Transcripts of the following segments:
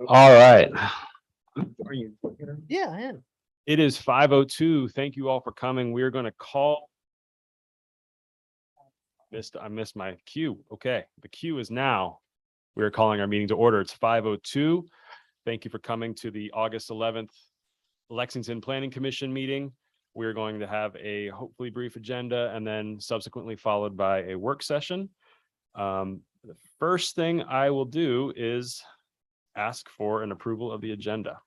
All right. Are you? Yeah, I am. It is 5:02. Thank you all for coming. We are going to call. I missed my cue. Okay. The cue is now. We are calling our meeting to order. It's 5:02. Thank you for coming to the August 11th Lexington Planning Commission meeting. We're going to have a hopefully brief agenda and then subsequently followed by a work session. The first thing I will do is ask for an approval of the agenda.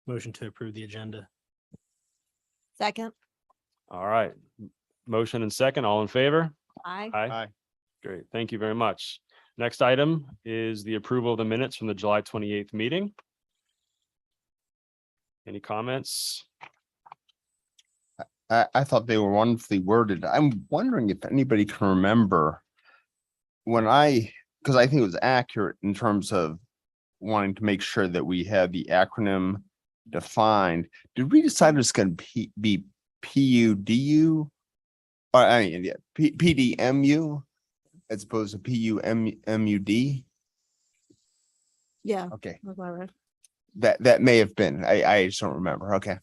Motion to approve the agenda. Second. All right. Motion and second, all in favor? Aye. Aye. Great. Thank you very much. Next item is the approval of the minutes from the July 28th meeting. Any comments? I thought they were wonderfully worded. I'm wondering if anybody can remember when because I think it was accurate in terms of wanting to make sure that we had the acronym defined. Did we decide it's going to be PUDU? Or I mean, yeah, PDMU as opposed to PUMUD? Yeah. Okay, that's all right. that may have been. I just don't remember. Okay.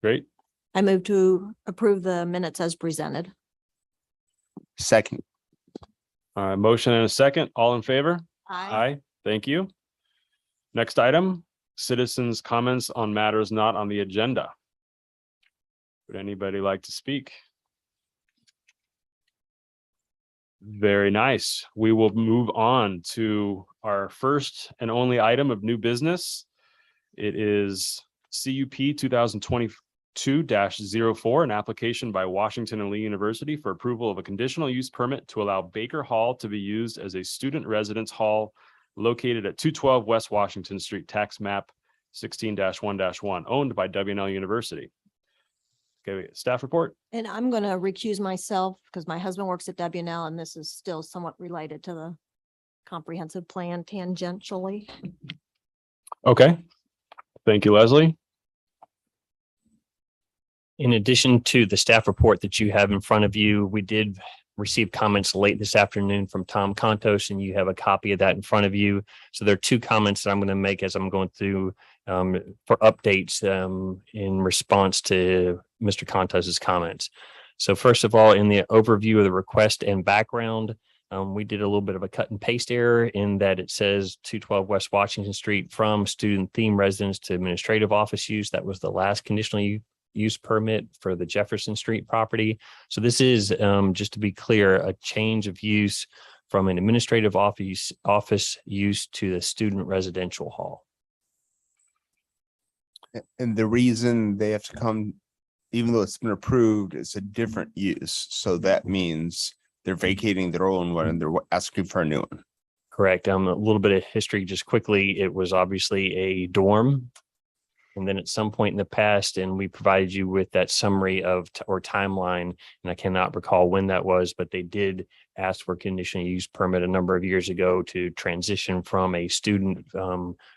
Great. I move to approve the minutes as presented. Second. All right. Motion and a second, all in favor? Aye. Aye. Thank you. Next item, citizens' comments on matters not on the agenda. Would anybody like to speak? Very nice. We will move on to our first and only item of new business. It is CUP 2022-04, an application by Washington and Lee University for approval of a conditional use permit to allow Baker Hall to be used as a student residence hall located at 212 West Washington Street, tax map 16-1-1, owned by W&L University. Okay, staff report. And I'm going to recuse myself because my husband works at W&L and this is still somewhat related to the comprehensive plan tangentially. Okay. Thank you, Leslie. In addition to the staff report that you have in front of you, we did receive comments late this afternoon from Tom Contos, and you have a copy of that in front of you. So there are two comments that I'm going to make as I'm going through for updates in response to Mr. Contos's comments. So first of all, in the overview of the request and background, we did a little bit of a cut and paste error in that it says 212 West Washington Street from student theme residence to administrative office use. That was the last conditional use permit for the Jefferson Street property. So this is, just to be clear, a change of use from an administrative office use to the student residential hall. And the reason they have to come, even though it's been approved, it's a different use. So that means they're vacating their own one and they're asking for a new one. Correct. A little bit of history just quickly. It was obviously a dorm. And then at some point in the past, and we provided you with that summary of or timeline, and I cannot recall when that was, but they did ask for a conditional use permit a number of years ago to transition from a student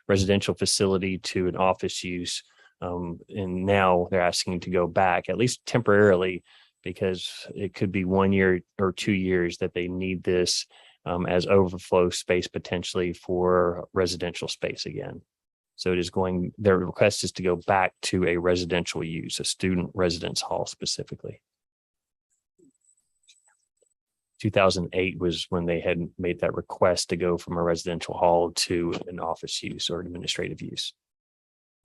residential facility to an office use. And now they're asking to go back, at least temporarily, because it could be 1 year or 2 years that they need this as overflow space potentially for residential space again. So it is their request is to go back to a residential use, a student residence hall specifically. 2008 was when they had made that request to go from a residential hall to an office use or administrative use.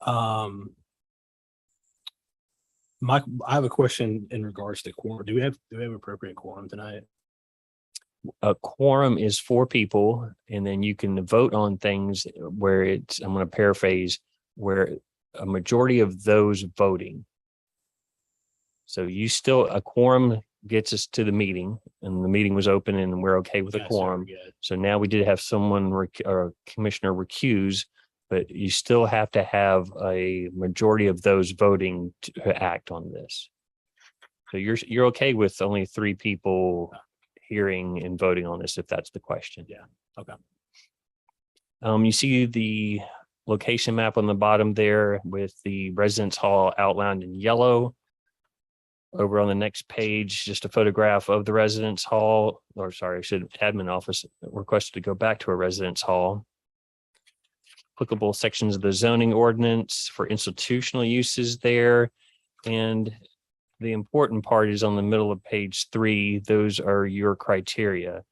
I have a question in regards to quorum. Do we have appropriate quorum tonight? A quorum is 4 people, and then you can vote on things where I'm going to paraphrase, where a majority of those voting. So a quorum gets us to the meeting, and the meeting was open and we're okay with a quorum. So now we did have someone or a commissioner recuse, but you still have to have a majority of those voting to act on this. So you're okay with only 3 people hearing and voting on this, if that's the question. Yeah. Okay. You see the location map on the bottom there with the residence hall outlined in yellow. Over on the next page, just a photograph of the residence hall, or sorry, I should admin office requested to go back to a residence hall. Applicable sections of the zoning ordinance for institutional uses there. And the important part is on the middle of page 3. Those are your criteria.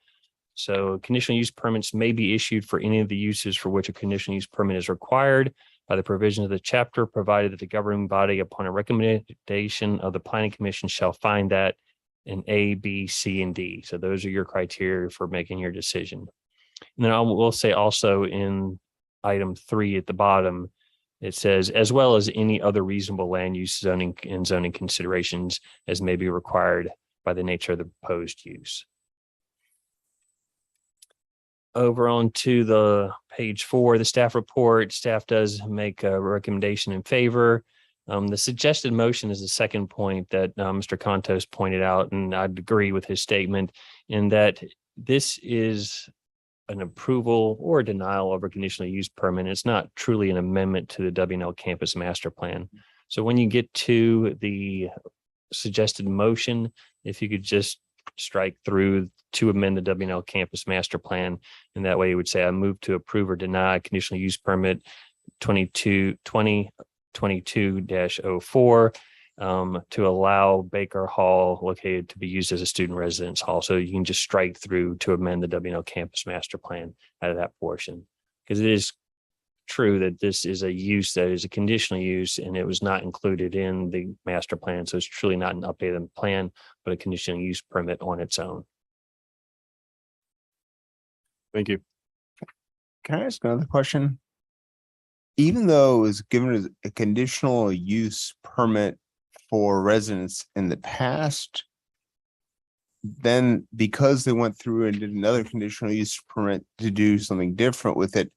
So conditional use permits may be issued for any of the uses for which a conditional use permit is required by the provisions of the chapter, provided that the governing body, upon a recommendation of the planning commission, shall find that in A, B, C, and D. So those are your criteria for making your decision. And then I will say also in item 3 at the bottom, it says, as well as any other reasonable land use zoning and zoning considerations as may be required by the nature of the proposed use. Over on to the page 4, the staff report. Staff does make a recommendation in favor. The suggested motion is the second point that Mr. Contos pointed out, and I'd agree with his statement in that this is an approval or denial of a conditional use permit. It's not truly an amendment to the W&L campus master plan. So when you get to the suggested motion, if you could just strike through to amend the W&L campus master plan, and that way it would say I move to approve or deny conditional use permit 2022-04 to allow Baker Hall located to be used as a student residence hall. So you can just strike through to amend the W&L campus master plan out of that portion, because it is true that this is a use that is a conditional use and it was not included in the master plan. So it's truly not an updated plan, but a conditional use permit on its own. Thank you. Can I ask another question? Even though it was given a conditional use permit for residents in the past, then because they went through and did another conditional use permit to do something different with it,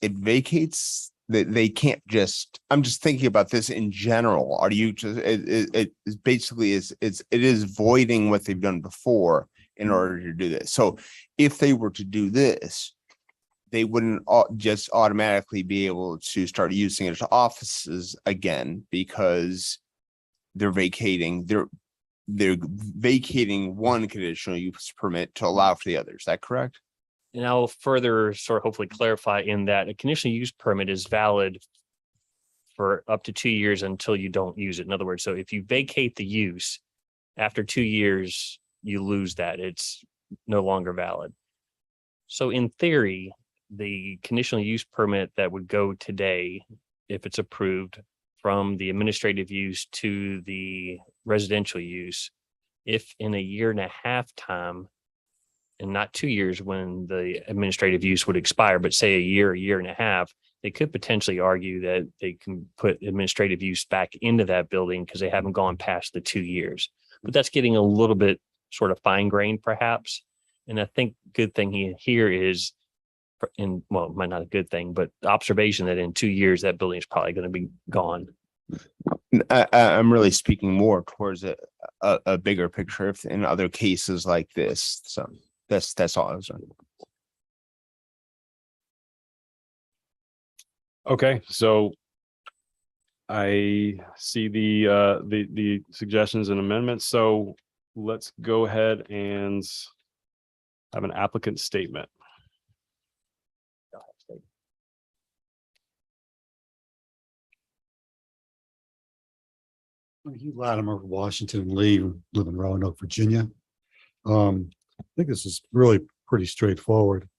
it vacates that they can't just, I'm just thinking about this in general. Are you just, it is basically it is voiding what they've done before in order to do this. So if they were to do this, they wouldn't just automatically be able to start using it as offices again, because they're vacating one conditional use permit to allow for the other. Is that correct? And I'll further sort of hopefully clarify in that a conditional use permit is valid for up to 2 years until you don't use it. In other words, so if you vacate the use after 2 years, you lose that. It's no longer valid. So in theory, the conditional use permit that would go today, if it's approved, from the administrative use to the residential use, if in a 1.5 years time, and not 2 years when the administrative use would expire, but say a 1.5 years, they could potentially argue that they can put administrative use back into that building because they haven't gone past the 2 years. But that's getting a little bit sort of fine-grained perhaps. And I think good thing here is, well, might not a good thing, but the observation that in 2 years, that building is probably going to be gone. I'm really speaking more towards a bigger picture if in other cases like this. So that's all I was doing. Okay, so I see the suggestions and amendments. So let's go ahead and have an applicant statement. Hugh Latimer, Washington, Lee, live in Roanoke, Virginia. I think this is really pretty straightforward.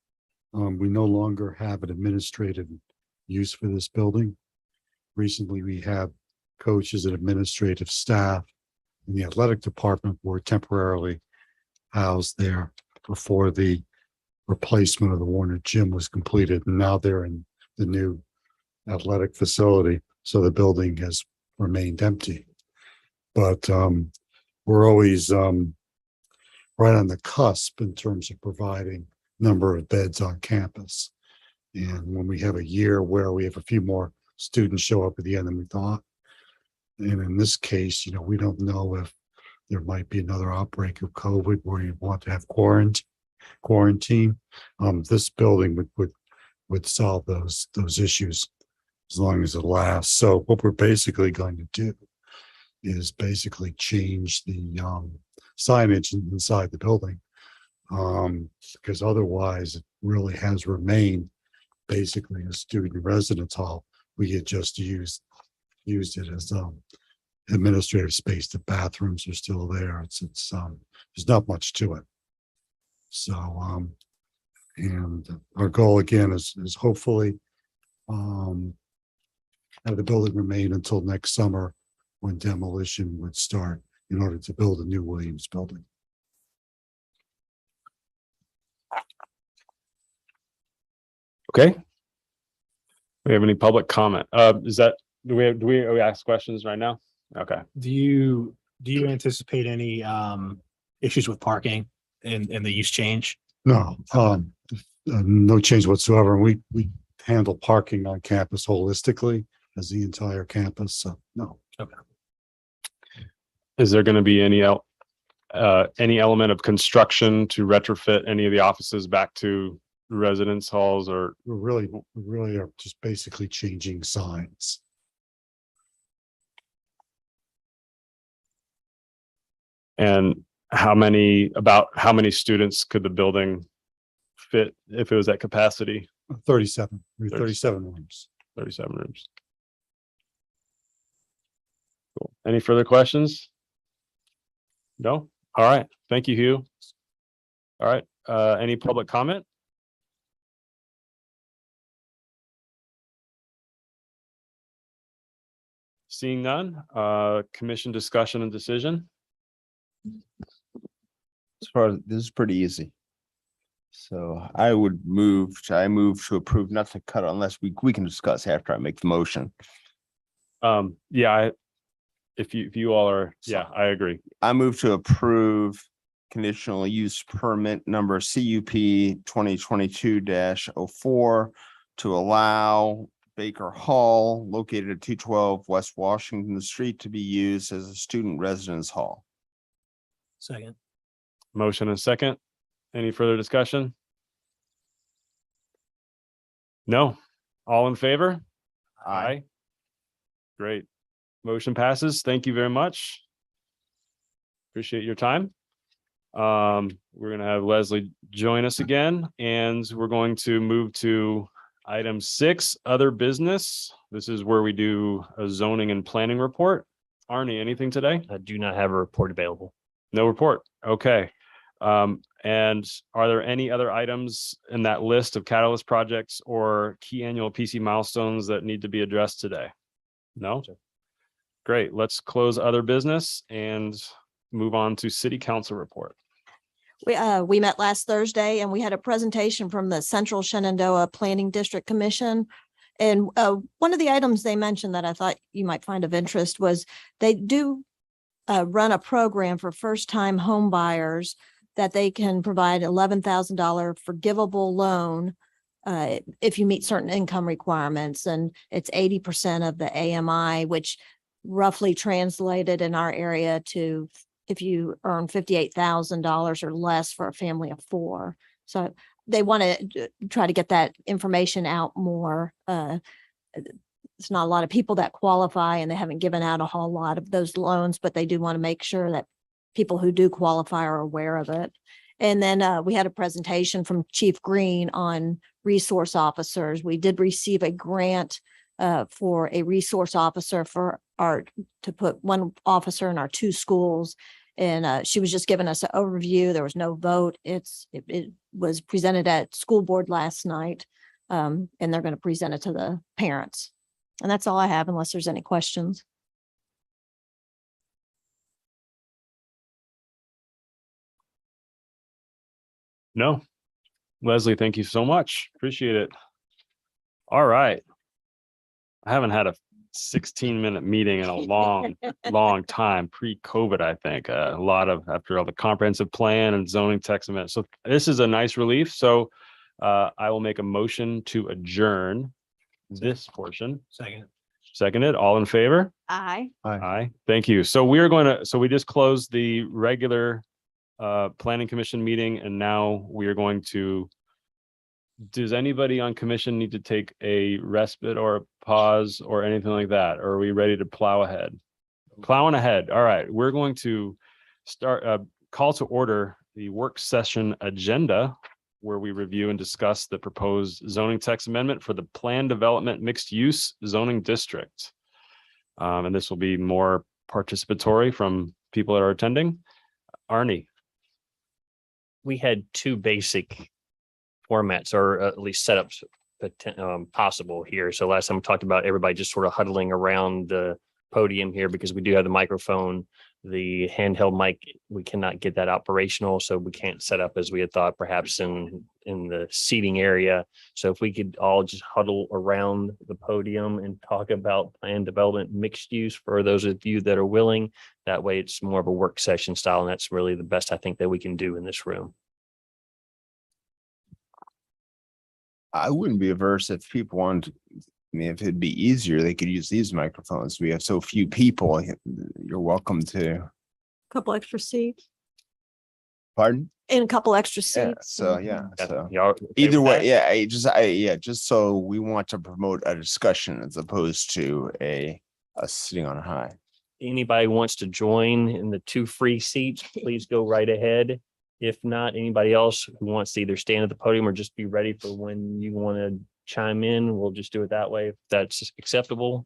We no longer have an administrative use for this building. Recently, we have coaches and administrative staff in the athletic department were temporarily housed there before the replacement of the Warner Gym was completed. And now they're in the new athletic facility. So the building has remained empty. But we're always right on the cusp in terms of providing number of beds on campus. And when we have a year where we have a few more students show up at the end than we thought, and in this case, you know, we don't know if there might be another outbreak of COVID where you want to have quarantine. This building would solve those issues as long as it lasts. So what we're basically going to do is basically change the signage inside the building. Because otherwise it really has remained basically a student residence hall. We had just used it as administrative space. The bathrooms are still there. It's there's not much to it. So and our goal again is hopefully have the building remain until next summer when demolition would start in order to build a new Williams building. Okay. We have any public comment? Do we ask questions right now? Okay. Do you anticipate any issues with parking and the use change? No, no change whatsoever. We handle parking on campus holistically as the entire campus. So no. Is there going to be any element of construction to retrofit any of the offices back to residence halls, or We really are just basically changing signs. and how many students could the building fit if it was at capacity? 37, 37 rooms. 37 rooms. Cool. Any further questions? No? All right. Thank you, Hugh. All right. Any public comment? Seeing none, commission discussion and decision. As far as this is pretty easy. So I move to approve, not to cut unless we can discuss after I make the motion. Yeah, if you all are, yeah, I agree. I move to approve conditional use permit number CUP 2022-04 to allow Baker Hall located at 212 West Washington Street to be used as a student residence hall. Second. Motion and second. Any further discussion? No. All in favor? Aye. Great. Motion passes. Thank you very much. Appreciate your time. We're going to have Leslie join us again, and we're going to move to item 6, other business. This is where we do a zoning and planning report. Arnie, anything today? I do not have a report available. No report. Okay. And are there any other items in that list of catalyst projects or key annual PC milestones that need to be addressed today? No? Great. Let's close other business and move on to city council report. We met last Thursday and we had a presentation from the Central Shenandoah Planning District Commission. And one of the items they mentioned that I thought you might find of interest was they do run a program for first-time home buyers that they can provide $11,000 forgivable loan if you meet certain income requirements. And it's 80% of the AMI, which roughly translated in our area to if you earn $58,000 or less for a family of 4. So they want to try to get that information out more. It's not a lot of people that qualify, and they haven't given out a whole lot of those loans, but they do want to make sure that people who do qualify are aware of it. And then we had a presentation from Chief Green on resource officers. We did receive a grant for a resource officer to put one officer in our 2 schools. And she was just giving us an overview. There was no vote. It was presented at school board last night. And they're going to present it to the parents. And that's all I have unless there's any questions. No. Leslie, thank you so much. Appreciate it. All right. I haven't had a 16-minute meeting in a long time, pre-COVID, I think. A lot of, after all the comprehensive plan and zoning text amendments. So this is a nice relief. So I will make a motion to adjourn this portion. Seconded. All in favor? Aye. Aye. Thank you. So we just closed the regular planning commission meeting, and now we are going to, does anybody on commission need to take a respite or a pause or anything like that? Or are we ready to plow ahead? Plowing ahead. All right, we're going to start, call to order the work session agenda where we review and discuss the proposed zoning text amendment for the planned development mixed use zoning district. And this will be more participatory from people that are attending. Arnie. We had two basic formats, or at least setups possible here. So last time we talked about everybody just sort of huddling around the podium here because we do have the microphone, the handheld mic. We cannot get that operational, so we can't set up as we had thought, perhaps in the seating area. So if we could all just huddle around the podium and talk about planned development mixed use for those of you that are willing, that way it's more of a work session style, and that's really the best I think that we can do in this room. I wouldn't be averse if people wanted, I mean, if it'd be easier, they could use these microphones. We have so few people. You're welcome to. Couple extra seats Pardon? and a couple extra Yeah, seats. so yeah, so Y'all okay either with way, that? yeah, just so we want to promote a discussion as opposed to a sitting on a high. Anybody wants to join in the two free seats, please go right ahead. If not, anybody else who wants to either stand at the podium or just be ready for when you want to chime in, we'll just do it that way if that's acceptable.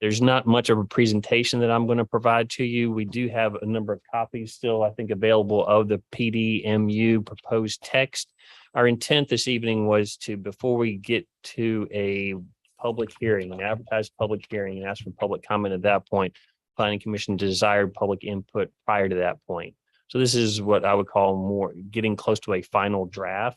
There's not much of a presentation that I'm going to provide to you. We do have a number of copies still, I think, available of the PDMU proposed text. Our intent this evening was to, before we get to a public hearing, an advertised public hearing, and ask for public comment at that point, Planning Commission desired public input prior to that point. So this is what I would call more getting close to a final draft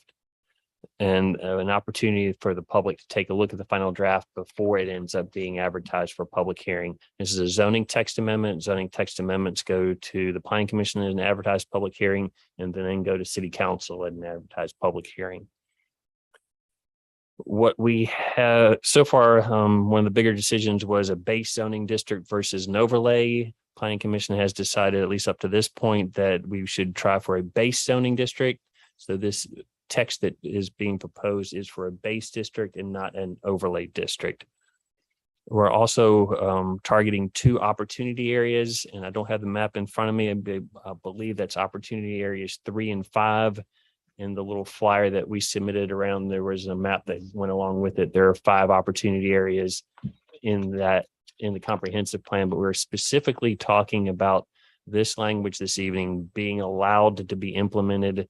and an opportunity for the public to take a look at the final draft before it ends up being advertised for public hearing. This is a zoning text amendment. Zoning text amendments go to the Planning Commission in an advertised public hearing, and then go to City Council at an advertised public hearing. What we have so far, one of the bigger decisions was a base zoning district versus an overlay. Planning Commission has decided, at least up to this point, that we should try for a base zoning district. So this text that is being proposed is for a base district and not an overlay district. We're also targeting two opportunity areas, and I don't have the map in front of me. I believe that's opportunity areas 3 and 5. In the little flyer that we submitted around, there was a map that went along with it. There are 5 opportunity areas in the comprehensive plan, but we're specifically talking about this language this evening being allowed to be implemented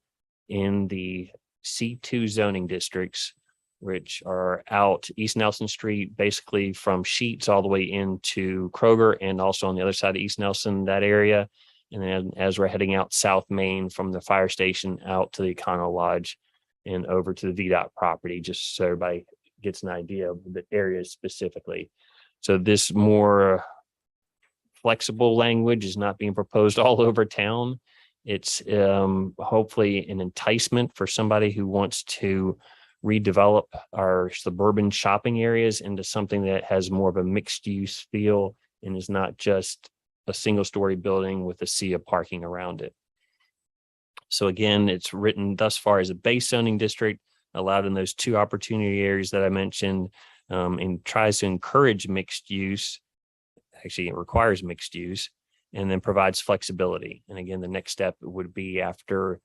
in the C2 zoning districts, which are out East Nelson Street, basically from Sheets all the way into Kroger, and also on the other side of East Nelson, that area. And then as we're heading out South Main from the fire station out to the Econo Lodge and over to the VDOT property, just so everybody gets an idea of the areas specifically. So this more flexible language is not being proposed all over town. It's hopefully an enticement for somebody who wants to redevelop our suburban shopping areas into something that has more of a mixed use feel and is not just a single story building with a sea of parking around it. So again, it's written thus far as a base zoning district allowed in those 2 opportunity areas that I mentioned, and tries to encourage mixed use. Actually, it requires mixed use and then provides flexibility. And again, the next step would be after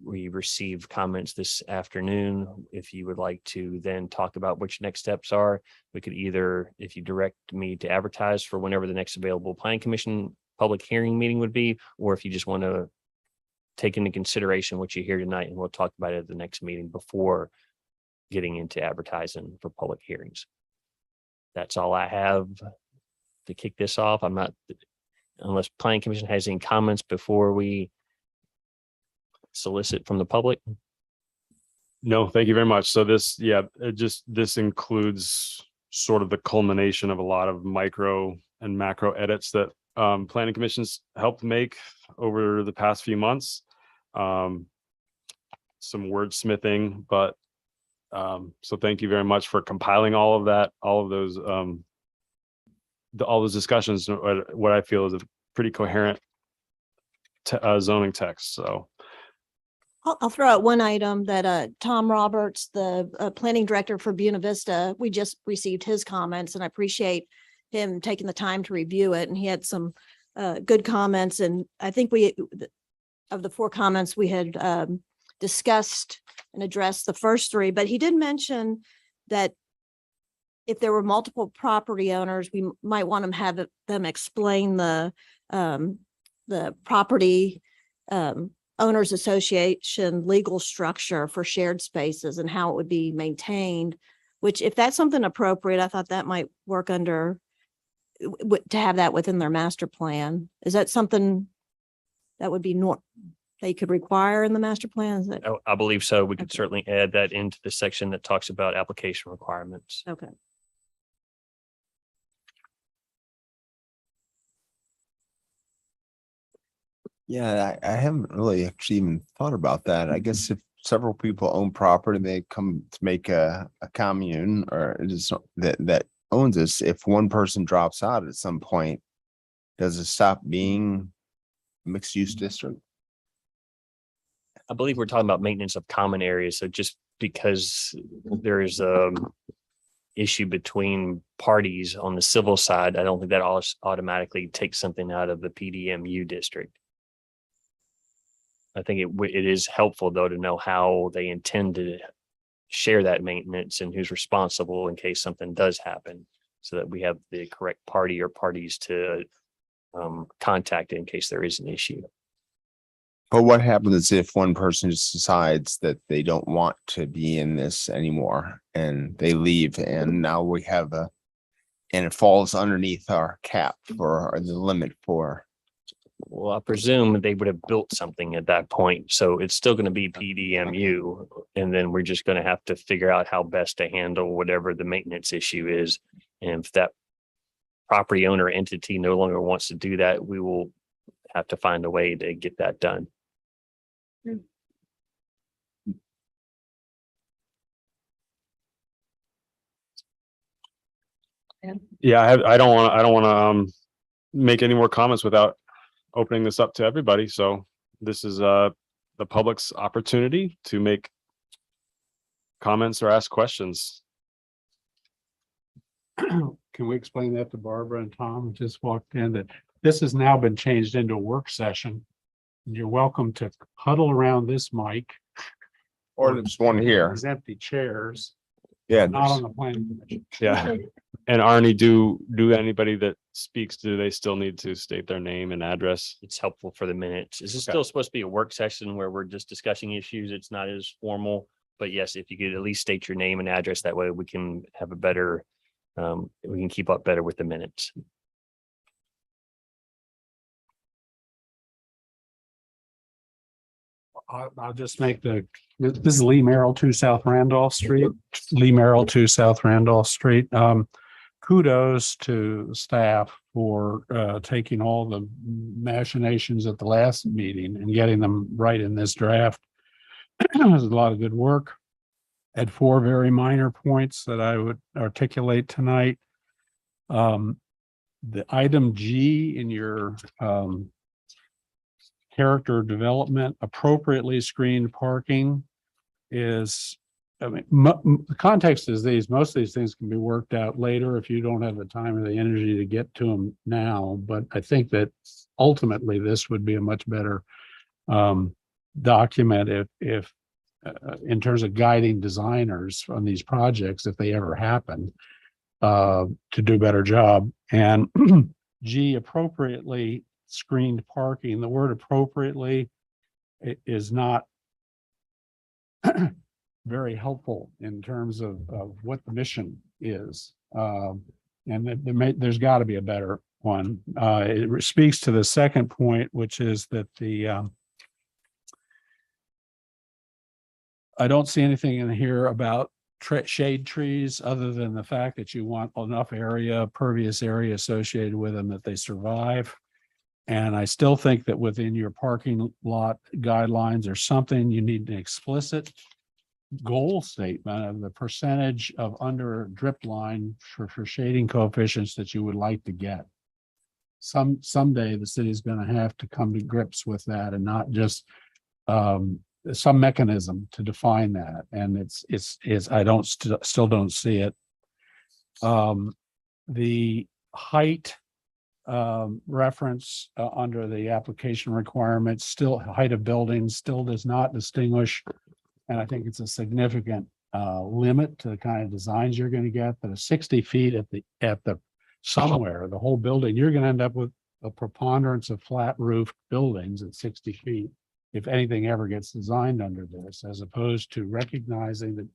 we receive comments this afternoon. If you would like to then talk about which next steps are, we could either, if you direct me to advertise for whenever the next available Planning Commission public hearing meeting would be, or if you just want to take into consideration what you hear tonight, and we'll talk about it at the next meeting before getting into advertising for public hearings. That's all I have to kick this off. I'm not, unless Planning Commission has any comments before we solicit from the public. No, thank you very much. So this, this includes sort of the culmination of a lot of micro and macro edits that Planning Commission's helped make over the past few months. Some wordsmithing, but so thank you very much for compiling all of that, all of those all those discussions, what I feel is a pretty coherent zoning text. So I'll throw out one item that Tom Roberts, the planning director for Buena Vista, we just received his comments, and I appreciate him taking the time to review it, and he had some good comments. And I think of the 4 comments we had discussed and addressed the first 3, but he did mention that if there were multiple property owners, we might want to have them explain the property owners association legal structure for shared spaces and how it would be maintained, which if that's something appropriate, I thought that might work under to have that within their master plan. Is that something that would be they could require in the master plan? Is that I believe so. We could Okay. certainly add that into the section that talks about application requirements. okay? Yeah, I haven't really actually even thought about that. I guess if several people own property, they come to make a commune or it is that owns this. If one person drops out at some point, does it stop being a mixed use district? I believe we're talking about maintenance of common areas. So just because there is issue between parties on the civil side, I don't think that automatically takes something out of the PDMU district. I think it is helpful though to know how they intend to share that maintenance and who's responsible in case something does happen, so that we have the correct party or parties to contact in case there is an issue. But what happens if one person just decides that they don't want to be in this anymore and they leave and now we have and it falls underneath our cap or the limit for. Well, I presume they would have built something at that point, so it's still going to be PDMU, and then we're just going to have to figure out how best to handle whatever the maintenance issue is. And if that property owner entity no longer wants to do that, we will have to find a way to get that done. Yeah, I don't want to make any more comments without opening this up to everybody. So this is the public's opportunity to make comments or ask questions. Can we explain that to Barbara and Tom who just walked in, that this has now been changed into a work session? You're welcome to huddle around this mic. Or there's one here. These empty chairs, Yeah. not on the planning commission. Yeah. And Arnie, do anybody that speaks, do they still need to state their name and address? It's helpful for the minutes. This is Okay. still supposed to be a work session where we're just discussing issues. It's not as formal, but yes, if you could at least state your name and address, that way we can have a better, we can keep up better with the minutes. I'll just make this is Lee Merrill 2 South Randolph Street, Lee Merrill 2 South Randolph Street. Kudos to staff for taking all the machinations at the last meeting and getting them right in this draft. It was a lot of good work. Had 4 very minor points that I would articulate tonight. The item G in your character development, appropriately screened parking is, I mean, the context is most of these things can be worked out later if you don't have the time or the energy to get to them now. But I think that ultimately this would be a much better document if in terms of guiding designers on these projects, if they ever happen, to do a better job. And G, appropriately screened parking. The word appropriately is not very helpful in terms of what the mission is. And there's got to be a better one. It speaks to the second point, which is that I don't see anything in here about shade trees, other than the fact that you want enough area, pervious area associated with them that they survive. And I still think that within your parking lot guidelines or something, you need an explicit goal statement of the percentage of under drip line for shading coefficients that you would like to get. Someday the city is going to have to come to grips with that, and not just some mechanism to define that. And it's I still don't see it. The height reference under the application requirements, still height of buildings still does not distinguish. And I think it's a significant limit to the kind of designs you're going to get, that are 60 feet at the somewhere, the whole building, you're going to end up with a preponderance of flat roofed buildings at 60 feet. If anything ever gets designed under this, as opposed to recognizing that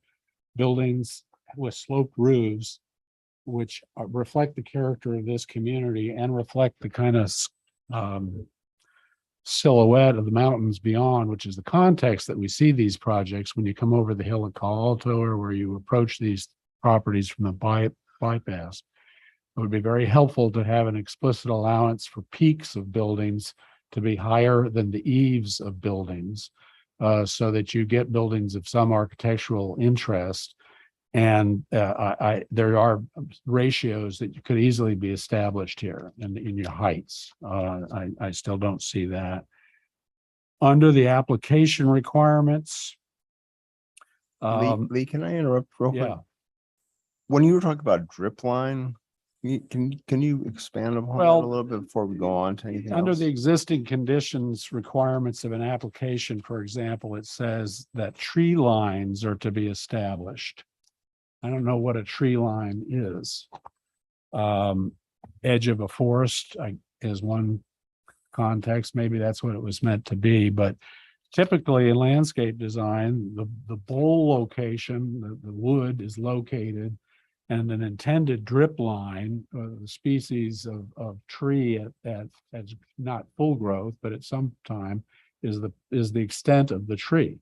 buildings with sloped roofs, which reflect the character of this community and reflect the kind of silhouette of the mountains beyond, which is the context that we see these projects when you come over the hill at Calo Alto, or where you approach these properties from the bypass. It would be very helpful to have an explicit allowance for peaks of buildings to be higher than the eaves of buildings, so that you get buildings of some architectural interest. And there are ratios that could easily be established here in your heights. I still don't see that. Under the application requirements. Lee, can I interrupt real quick? Yeah, When you were talking about drip line, can you expand upon that Well, a little bit before we go on to anything under else? the existing conditions requirements of an application, for example, it says that tree lines are to be established. I don't know what a tree line is. Edge of a forest is one context. Maybe that's what it was meant to be, but typically in landscape design, the bowl location, the wood is located, and an intended drip line, the species of tree at not full growth, but at some time is the extent of the tree.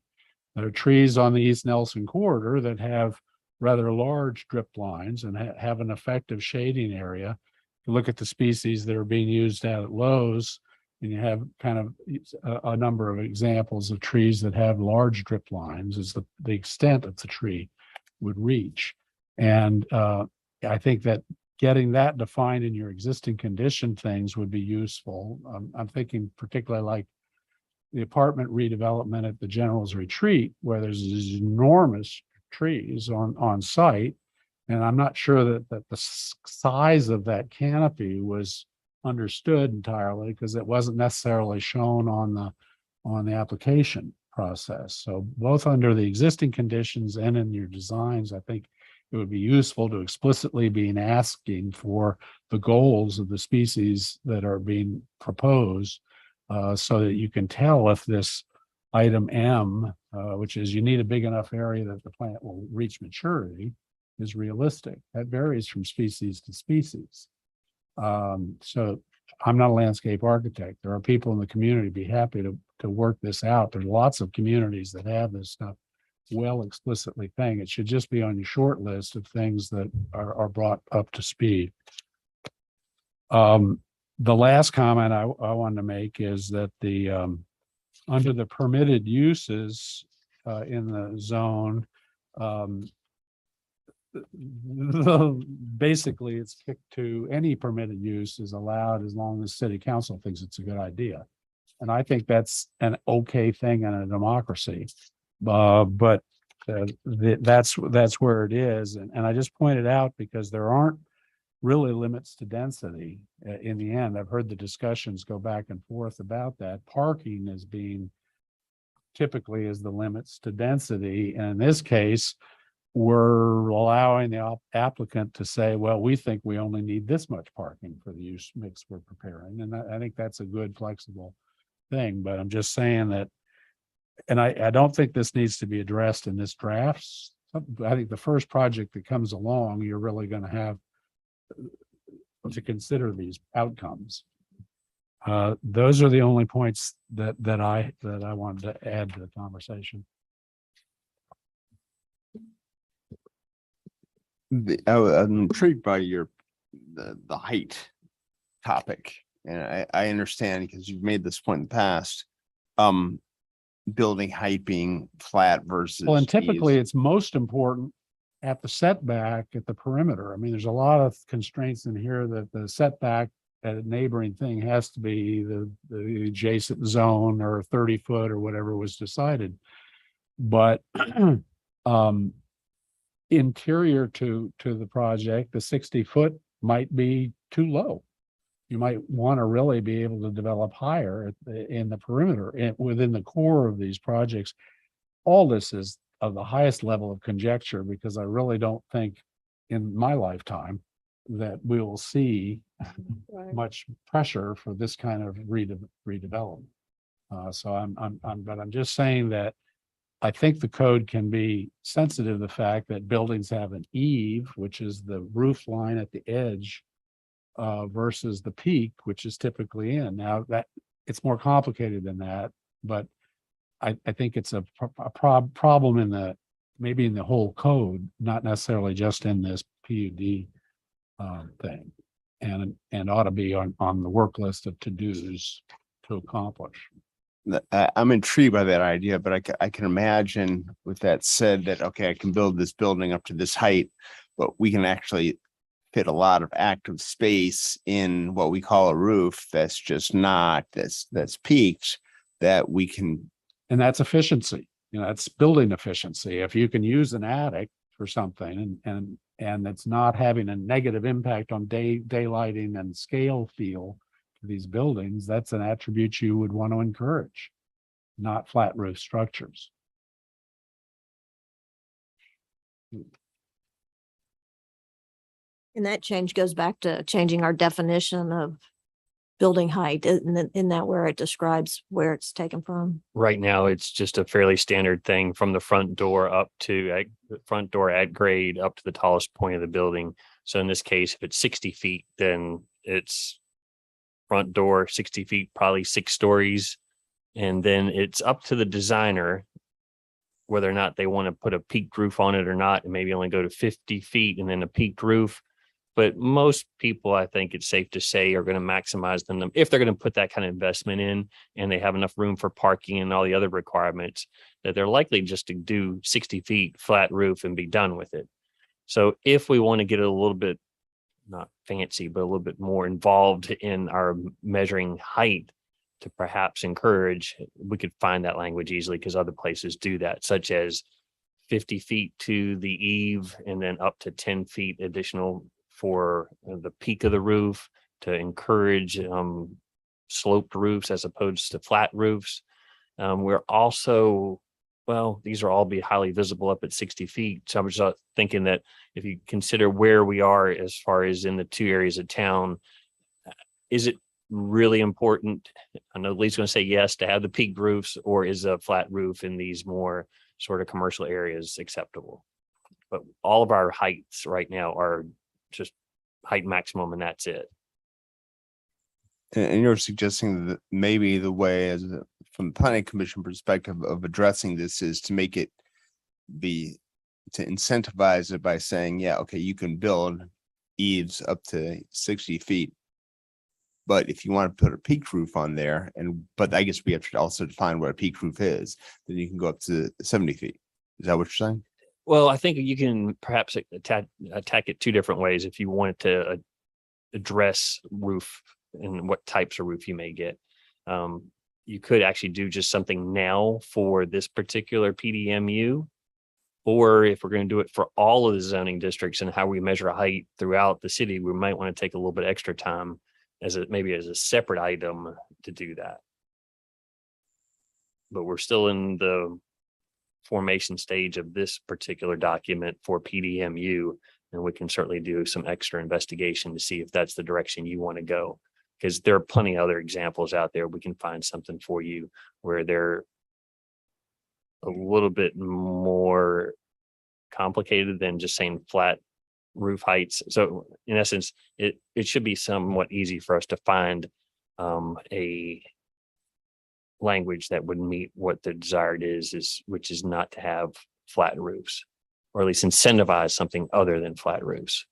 There are trees on the East Nelson corridor that have rather large drip lines and have an effective shading area. You look at the species that are being used out at Lowe's, and you have kind of a number of examples of trees that have large drip lines as the extent of the tree would reach. And I think that getting that defined in your existing condition things would be useful. I'm thinking particularly like the apartment redevelopment at the General's Retreat, where there's these enormous trees on site. And I'm not sure that the size of that canopy was understood entirely, because it wasn't necessarily shown on the application process. So both under the existing conditions and in your designs, I think it would be useful to explicitly be asking for the goals of the species that are being proposed, so that you can tell if this item M, which is you need a big enough area that the plant will reach maturity, is realistic. That varies from species to species. So I'm not a landscape architect. There are people in the community be happy to work this out. There's lots of communities that have this stuff well explicitly thing. It should just be on your short list of things that are brought up to speed. The last comment I wanted to make is that under the permitted uses in the zone, basically it's kicked to any permitted use is allowed as long as city council thinks it's a good idea. And I think that's an okay thing in a democracy. But that's where it is. And I just pointed out because there aren't really limits to density in the end. I've heard the discussions go back and forth about that. Parking is being typically is the limits to density. And in this case, we're allowing the applicant to say, well, we think we only need this much parking for the use mix we're preparing. And I think that's a good flexible thing, but I'm just saying that, and I don't think this needs to be addressed in this draft. I think the first project that comes along, you're really going to have to consider these outcomes. Those are the only points that I wanted to add to the conversation. I'm intrigued by the height topic, and I understand because you've made this point in the past. Building height being flat versus Well, and typically eaves. it's most important at the setback at the perimeter. I mean, there's a lot of constraints in here that the setback at a neighboring thing has to be the adjacent zone or 30 foot or whatever was decided. But interior to the project, the 60 foot might be too low. You might want to really be able to develop higher in the perimeter and within the core of these projects. All this is of the highest level of conjecture, because I really don't think in my lifetime that we will see much pressure for this kind of redevelopment. So I'm just saying that I think the code can be sensitive to the fact that buildings have an eave, which is the roof line at the edge, versus the peak, which is typically in. Now that it's more complicated than that, but I think it's a problem in the, maybe in the whole code, not necessarily just in this PUD thing, and ought to be on the work list of to-dos to accomplish. I'm intrigued by that idea, but I can imagine with that said that, okay, I can build this building up to this height, but we can actually fit a lot of active space in what we call a roof that's just not, that's peaked, that we can. And that's efficiency, that's building efficiency. If you can use an attic for something and it's not having a negative impact on daylighting and scale feel for these buildings, that's an attribute you would want to encourage, not flat roof structures. And that change goes back to changing our definition of building height. Isn't that where it describes where it's taken from? Right now, it's just a fairly standard thing from the front door up to the front door at grade up to the tallest point of the building. So in this case, if it's 60 feet, then it's front door 60 feet, probably 6 stories. And then it's up to the designer whether or not they want to put a peaked roof on it or not, and maybe only go to 50 feet and then a peaked roof. But most people, I think it's safe to say, are going to maximize them if they're going to put that kind of investment in and they have enough room for parking and all the other requirements, that they're likely just to do 60 feet flat roof and be done with it. So if we want to get a little bit, not fancy, but a little bit more involved in our measuring height to perhaps encourage, we could find that language easily because other places do that, such as 50 feet to the eave and then up to 10 feet additional for the peak of the roof to encourage sloped roofs as opposed to flat roofs. We're also, well, these are all be highly visible up at 60 feet. So I was thinking that if you consider where we are as far as in the 2 areas of town, is it really important? I know Lee's going to say yes to have the peaked roofs, or is a flat roof in these more sort of commercial areas acceptable? But all of our heights right now are just height maximum, and that's it. And you're suggesting that maybe the way, from the planning commission perspective of addressing this, is to make it to incentivize it by saying, yeah, okay, you can build eaves up to 60 feet. But if you want to put a peaked roof on there, but I guess we have to also define what a peaked roof is, then you can go up to 70 feet. Is that what you're saying? Well, I think you can perhaps attack it 2 different ways if you wanted to address roof and what types of roof you may get. You could actually do just something now for this particular PDMU, or if we're going to do it for all of the zoning districts and how we measure height throughout the city, we might want to take a little bit extra time maybe as a separate item to do that. But we're still in the formation stage of this particular document for PDMU, and we can certainly do some extra investigation to see if that's the direction you want to go, because there are plenty of other examples out there. We can find something for you where they're a little bit more complicated than just saying flat roof heights. So in essence, it should be somewhat easy for us to find a language that would meet what the desired is, which is not to have flat roofs, or at least incentivize something other than flat roofs.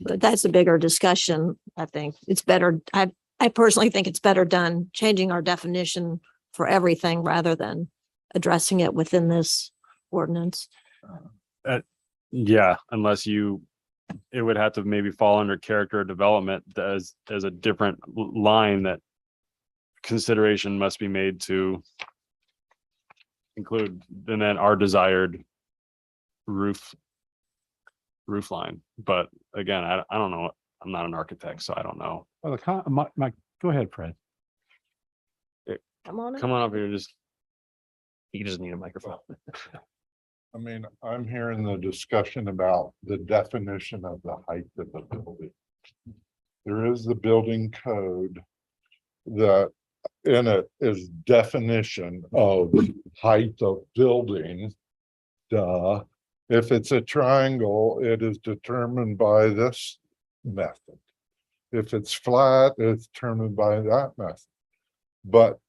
But that's a bigger discussion. I think it's better. I personally think it's better done changing our definition for everything rather than addressing it within this ordinance. Yeah, unless it would have to maybe fall under character development as a different line that consideration must be made to include, and then our desired roof line. But again, I don't know. I'm not an architect, so I don't know. Well, go ahead, Fred. Come on. Come on up here, just He doesn't need a microphone. I mean, I'm hearing the discussion about the definition of the height of the building. There is the building code that in it is definition of height of building. Duh. If it's a triangle, it is determined by this method. If it's flat, it's determined by that method. But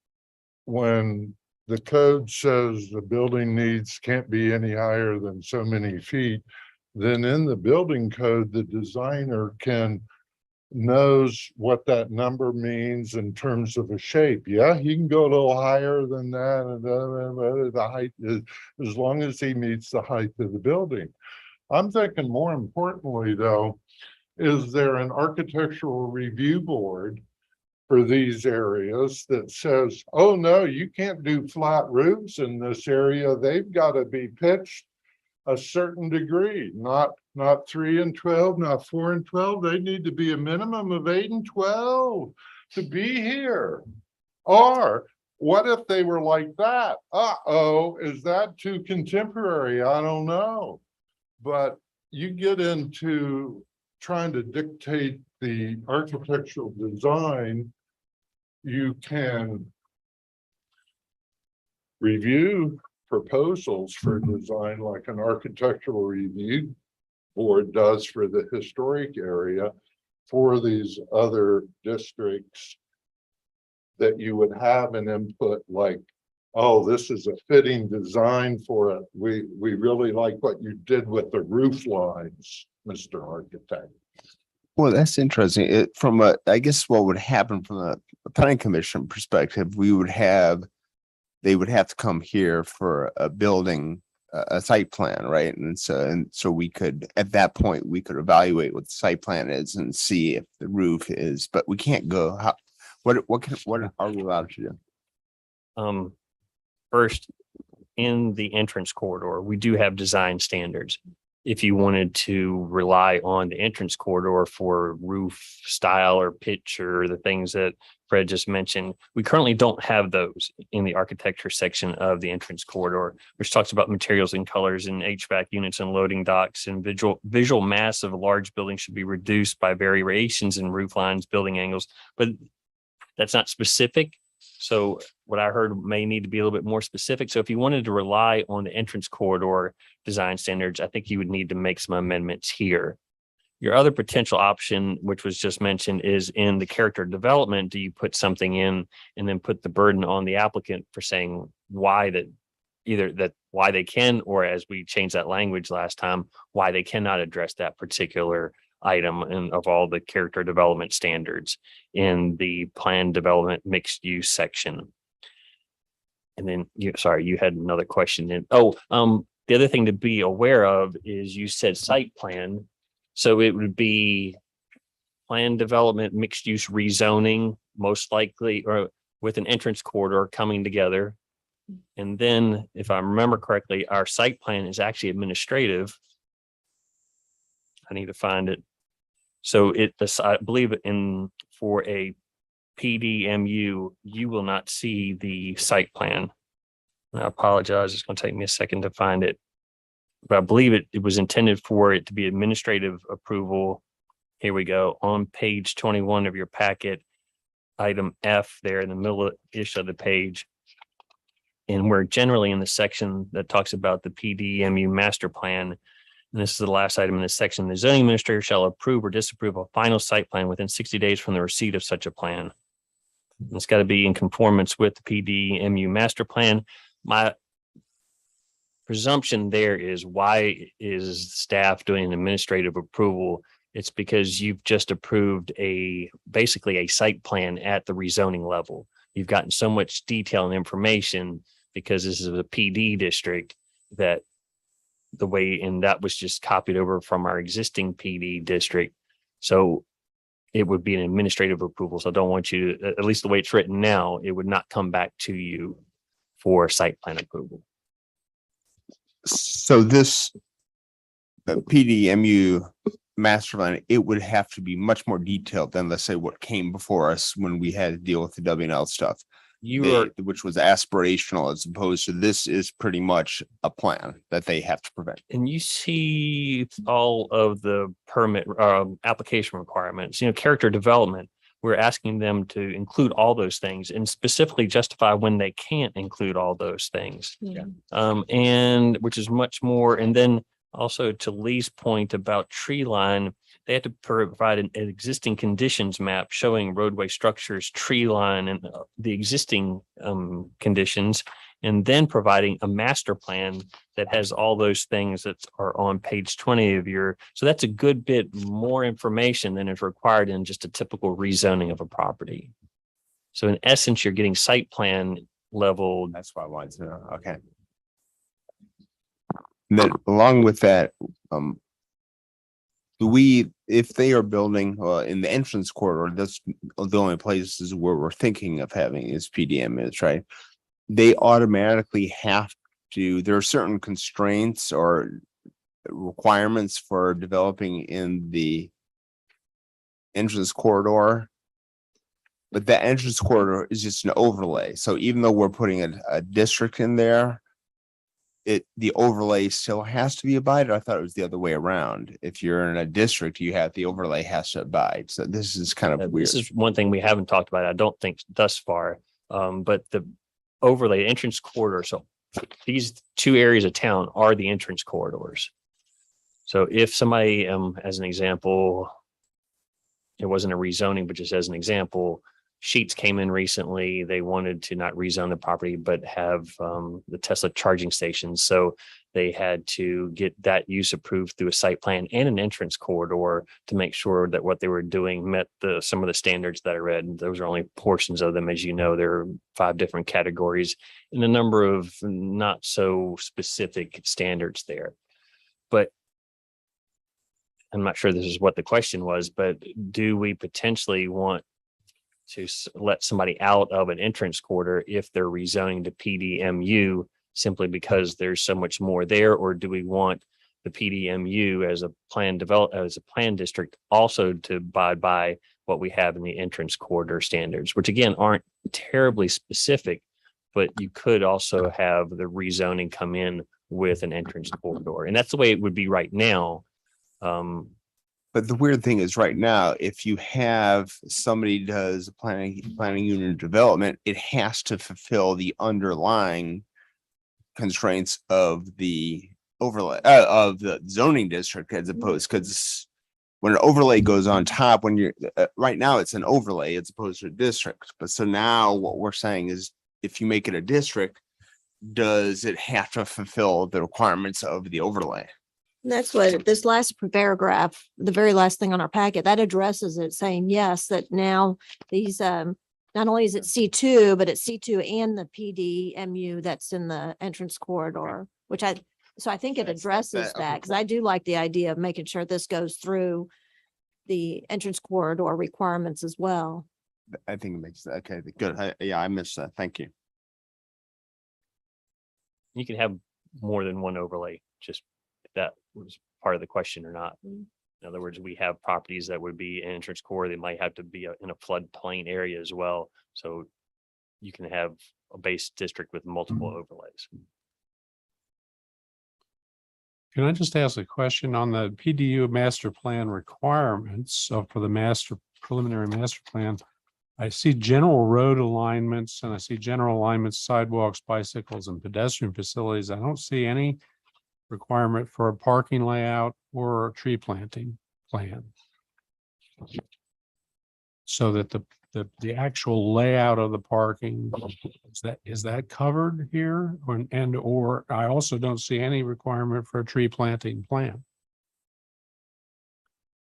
when the code says the building can't be any higher than so many feet, then in the building code, the designer knows what that number means in terms of a shape. Yeah, he can go a little higher than that, and the height is, as long as he meets the height of the building. I'm thinking more importantly, though, is there an architectural review board for these areas that says, oh no, you can't do flat roofs in this area. They've got to be pitched a certain degree, not 3 and 12, not 4 and 12. They need to be a minimum of 8 and 12 to be here. Or what if they were like that? Uh-oh, is that too contemporary? I don't know. But you get into trying to dictate the architectural design. You can review proposals for design like an architectural review board does for the historic area for these other districts, that you would have an input like, oh, this is a fitting design for it. We really like what you did with the roof lines, Mr. Architect. Well, that's interesting. I guess what would happen from a planning commission perspective, they would have to come here for a building, a site plan, right? And so we could, at that point, we could evaluate what the site plan is and see if the roof is, but we can't go, what are we allowed to do? First, in the entrance corridor, we do have design standards. If you wanted to rely on the entrance corridor for roof style or pitch or the things that Fred just mentioned, we currently don't have those in the architecture section of the entrance corridor, which talks about materials and colors and HVAC units and loading docks, and visual mass of a large building should be reduced by variations in roof lines, building angles, but that's not specific. So what I heard may need to be a little bit more specific. So if you wanted to rely on the entrance corridor design standards, I think you would need to make some amendments here. Your other potential option, which was just mentioned, is in the character development. Do you put something in and then put the burden on the applicant for saying why they can, or as we changed that language last time, why they cannot address that particular item and of all the character development standards in the plan development mixed use section. And then you had another question. The other thing to be aware of is you said site plan. So it would be plan development, mixed use rezoning, most likely, or with an entrance corridor coming together. And then if I remember correctly, our site plan is actually administrative. I need to find it. So I believe for a PDMU, you will not see the site plan. I apologize. It's going to take me a second to find it. But I believe it was intended for it to be administrative approval. Here we go. On page 21 of your packet, item F there in the middle-ish of the page. And we're generally in the section that talks about the PDMU master plan. And this is the last item in this section. The zoning administrator shall approve or disapprove a final site plan within 60 days from the receipt of such a plan. And it's got to be in conformance with the PDMU master plan. My presumption there is, why is staff doing an administrative approval? It's because you've just approved basically a site plan at the rezoning level. You've gotten so much detail and information because this is a PD district that that was just copied over from our existing PD district. So it would be an administrative approval. So I don't want you to, at least the way it's written now, it would not come back to you for site plan approval. So this PDMU master plan, it would have to be much more detailed than, let's say, what came before us when we had to deal with the W&L stuff. You are, Which was aspirational, as opposed to this is pretty much a plan that they have to prevent. and you see all of the permit application requirements, character development. We're asking them to include all those things and specifically justify when they can't include all those things. Yeah. And which is much more. And then also to Lee's point about tree line, they have to provide an existing conditions map showing roadway structures, tree line, and the existing conditions, and then providing a master plan that has all those things that are on page 20 of your. So that's a good bit more information than is required in just a typical rezoning of a property. So in essence, you're getting site plan level. That's why I wanted to know. Okay. And then along with that, if they are building in the entrance corridor, that's the only places where we're thinking of having is PDMs, right? They automatically have to, there are certain constraints or requirements for developing in the entrance corridor. But that entrance corridor is just an overlay. So even though we're putting a district in there, the overlay still has to be abided. I thought it was the other way around. If you're in a district, the overlay has to abide. So this is kind of weird. This is one thing we haven't talked about, I don't think thus far. But the overlay entrance corridor. So these two areas of town are the entrance corridors. So if somebody, as an example, it wasn't a rezoning, but just as an example, Sheets came in recently. They wanted to not rezone the property, but have the Tesla charging stations. So they had to get that use approved through a site plan and an entrance corridor to make sure that what they were doing met some of the standards that I read. Those are only portions of them. As you know, there are 5 different categories and a number of not so specific standards there. But I'm not sure this is what the question was, but do we potentially want to let somebody out of an entrance corridor if they're rezoning to PDMU simply because there's so much more there? Or do we want the PDMU as a plan district also to abide by what we have in the entrance corridor standards, which again aren't terribly specific, but you could also have the rezoning come in with an entrance corridor. And that's the way it would be right now. But the weird thing is right now, if you have somebody does planning unit development, it has to fulfill the underlying constraints of the overlay of the zoning district, as opposed, because when an overlay goes on top, when you're right now, it's an overlay as opposed to a district. But so now what we're saying is if you make it a district, does it have to fulfill the requirements of the overlay? That's what this last paragraph, the very last thing on our packet, that addresses it, saying yes, that now these, not only is it C2, but it's C2 and the PDMU that's in the entrance corridor, which I think it addresses that, because I do like the idea of making sure this goes through the entrance corridor requirements as well. I think it makes, okay, good. I missed that. Thank you. You can have more than one overlay, just if that was part of the question or not. In other words, we have properties that would be an entrance core. They might have to be in a floodplain area as well. So you can have a base district with multiple overlays. Can I just ask a question on the PDU master plan requirements? So for the preliminary master plan, I see general road alignments and I see general alignments, sidewalks, bicycles and pedestrian facilities. I don't see any requirement for a parking layout or a tree planting plan. So that the actual layout of the parking, is that covered here? Or I also don't see any requirement for a tree planting plan.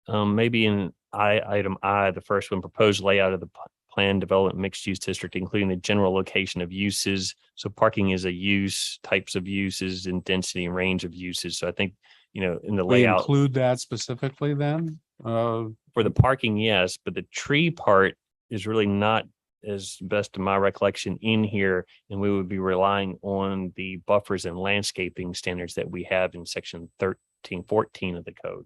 Maybe in item I, the first one, proposed layout of the plan development mixed use district, including the general location of uses. So parking is a use, types of uses, and density and range of uses. So I think, in the We layout include that specifically then? for the parking, yes, but the tree part is really not, as best of my recollection, in here. And we would be relying on the buffers and landscaping standards that we have in section 1314 of the code.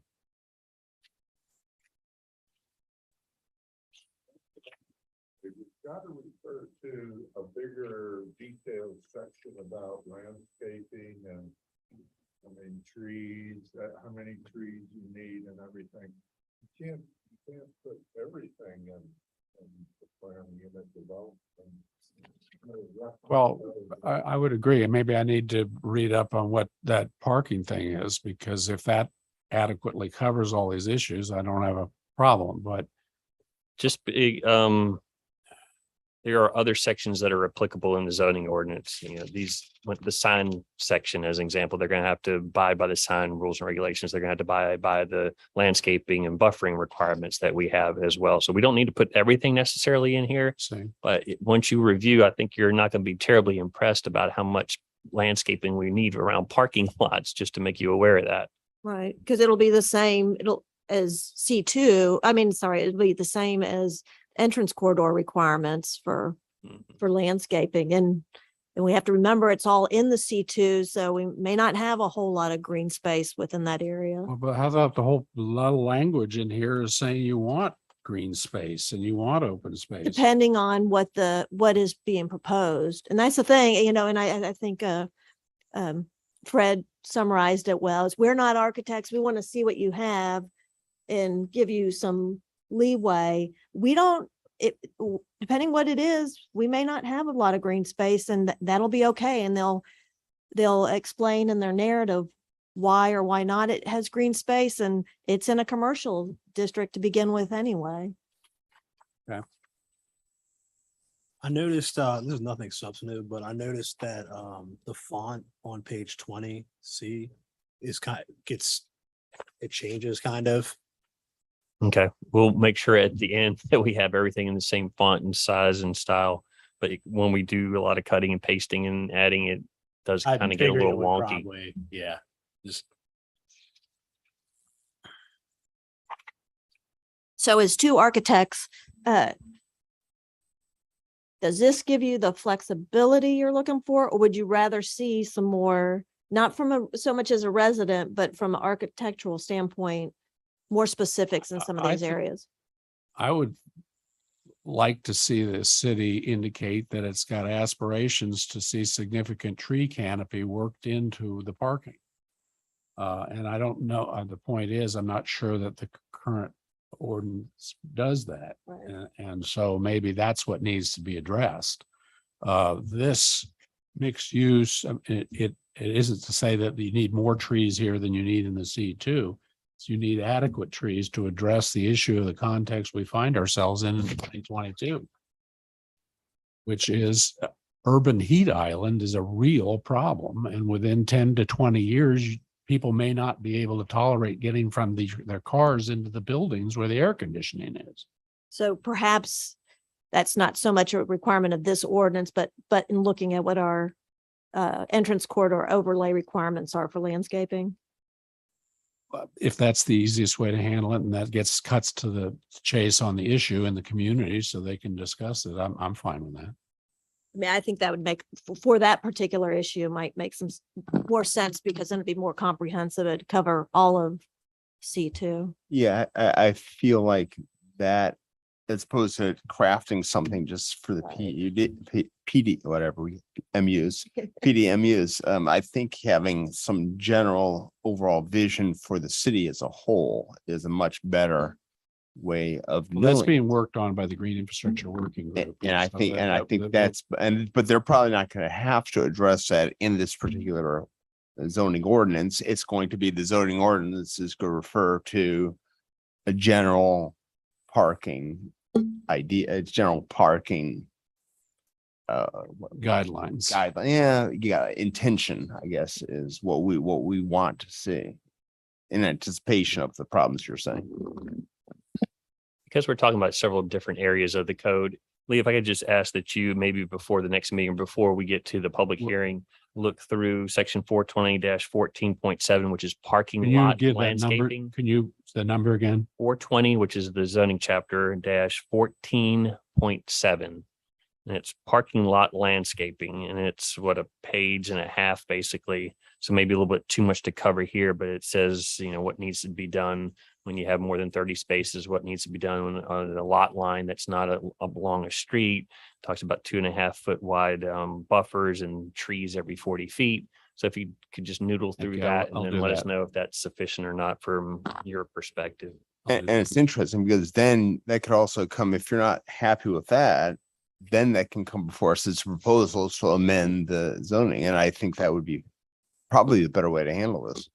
Gotta refer to a bigger detailed section about landscaping and I mean, trees, how many trees you need and everything. You can't put everything in the plan unit development. Well, I would agree. And maybe I need to read up on what that parking thing is, because if that adequately covers all these issues, I don't have a problem, but Just there are other sections that are applicable in the zoning ordinance. You know, these, with the sign section as an example, they're going to have to abide by the sign rules and regulations. They're going to have to abide by the landscaping and buffering requirements that we have as well. So we don't need to put everything necessarily in here, same. but once you review, I think you're not going to be terribly impressed about how much landscaping we need around parking lots, just to make you aware of that. Right, because it'll be the same, as C2, it'll be the same as entrance corridor requirements for landscaping. And we have to remember it's all in the C2, so we may not have a whole lot of green space within that area. Well, but how about the whole lot of language in here is saying you want green space and you want open space? Depending on what is being proposed. And that's the thing, and I think Fred summarized it well, is we're not architects. We want to see what you have and give you some leeway. Depending what it is, we may not have a lot of green space, and that'll be okay. And they'll explain in their narrative why or why not it has green space, and it's in a commercial district to begin with anyway. I noticed, there's nothing substantive, but I noticed that, the font on page 20C is it changes kind of. Okay, we'll make sure at the end that we have everything in the same font and size and style. But when we do a lot of cutting and pasting and adding, it does I kind of get a figured it little would wonky. probably, yeah, just. So as two architects, does this give you the flexibility you're looking for, or would you rather see some more, not from so much as a resident, but from an architectural standpoint, more specifics in some of I these think- areas? I would like to see the city indicate that it's got aspirations to see significant tree canopy worked into the parking. And I don't know, the point is, I'm not sure that the current ordinance does that. Right. And so maybe that's what needs to be addressed. This mixed use, it isn't to say that you need more trees here than you need in the C2. You need adequate trees to address the issue of the context we find ourselves in 2022, which is urban heat island is a real problem. And within 10 to 20 years, people may not be able to tolerate getting from their cars into the buildings where the air conditioning is. So perhaps that's not so much a requirement of this ordinance, but in looking at what our entrance corridor overlay requirements are for landscaping. If that's the easiest way to handle it, and that cuts to the chase on the issue in the community so they can discuss it, I'm fine with that. I mean, I think that would make, for that particular issue, might make some more sense, because then it'd be more comprehensive. It'd cover all of C2. Yeah, I feel like that, as opposed to crafting something just for the PD, whatever we MUs, PDMUs. I think having some general overall vision for the city as a whole is a much better way of Well, that's doing. being worked on by the Green Infrastructure Working And Group. and I So think, that- that's, but they're probably not going to have to address that in this particular zoning ordinance. It's going to be the zoning ordinance is going to refer to a general parking idea, it's general parking guidelines. guideline, yeah, intention, I guess, is what we want to see in anticipation of the problems you're saying. Because we're talking about several different areas of the code, Lee, if I could just ask that you maybe before the next meeting, before we get to the public hearing, look through section 420-14.7, which is parking Can you lot give that number? landscaping. Can you, the number again? 420, which is the zoning chapter -14.7. And it's parking lot landscaping, and it's what, a page and a half basically. So maybe a little bit too much to cover here, but it says, what needs to be done when you have more than 30 spaces, what needs to be done on a lot line that's not along a street. Talks about 2.5 foot wide buffers and trees every 40 feet. So if you could just noodle through Okay, that I'll and do then let us that. know if that's sufficient or not from your perspective. And it's interesting because then that could also come, if you're not happy with that, then that can come before us as proposals to amend the zoning. And I think that would be probably the better way to handle this.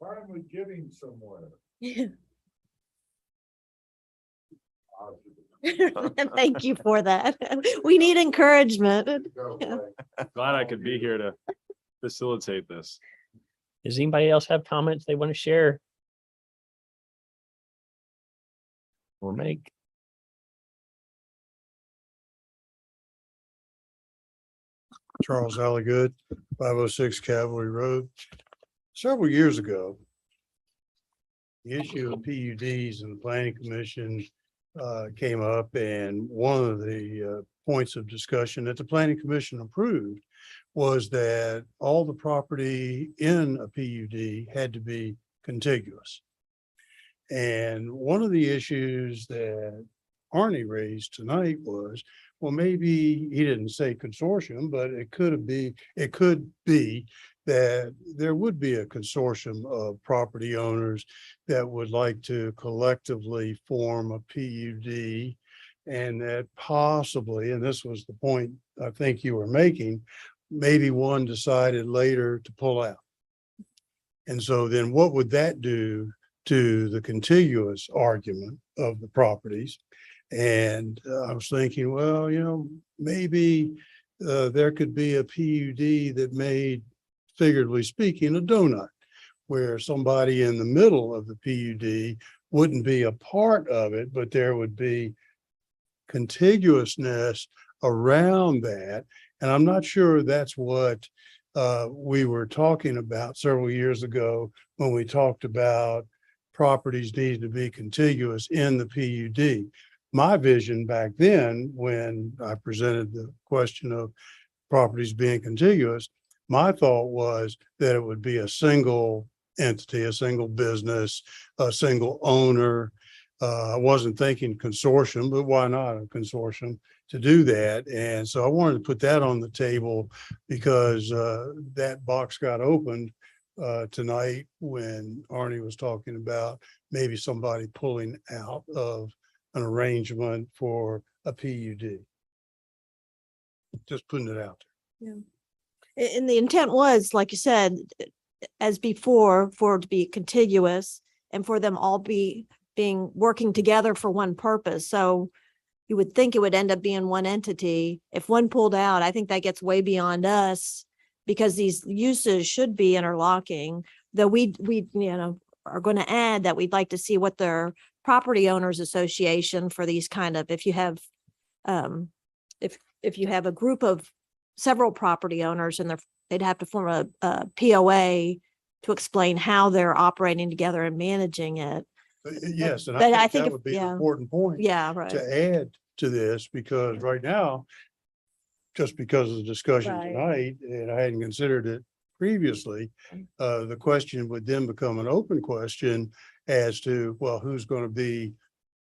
Finally getting somewhere. Thank you for that. We need encouragement. Yeah. Glad I could be here to facilitate this. Does anybody else have comments they want to share? Or make? Charles Alligood, 506 Cavalry Road. Several years ago, the issue of PUDs and the planning commission came up, and one of the points of discussion that the planning commission approved was that all the property in a PUD had to be contiguous. And one of the issues that Arnie raised tonight was, well, maybe he didn't say consortium, but it could be that there would be a consortium of property owners that would like to collectively form a PUD. And that possibly, and this was the point I think you were making, maybe one decided later to pull out. And so then what would that do to the contiguous argument of the properties? And I was thinking, well, maybe there could be a PUD that made, figuratively speaking, a donut, where somebody in the middle of the PUD wouldn't be a part of it, but there would be contiguousness around that. And I'm not sure that's what we were talking about several years ago when we talked about properties needed to be contiguous in the PUD. My vision back then, when I presented the question of properties being contiguous, my thought was that it would be a single entity, a single business, a single owner. I wasn't thinking consortium, but why not a consortium to do that? And so I wanted to put that on the table because that box got opened tonight when Arnie was talking about maybe somebody pulling out of an arrangement for a PUD. Just putting it out there. Yeah. And the intent was, like you said, as before, for it to be contiguous and for them all working together for one purpose. So you would think it would end up being one entity. If one pulled out, I think that gets way beyond us because these uses should be interlocking. Though we are going to add that we'd like to see what their property owners association for these kind of, if you have if you have a group of several property owners and they'd have to form a POA to explain how they're operating together and managing it. Yes, and But I I think think that if- would be an yeah. important point Yeah, right. to add to this, because right now, just because of the discussion Right. tonight, and I hadn't considered it previously, the question would then become an open question as to, well, who's going to be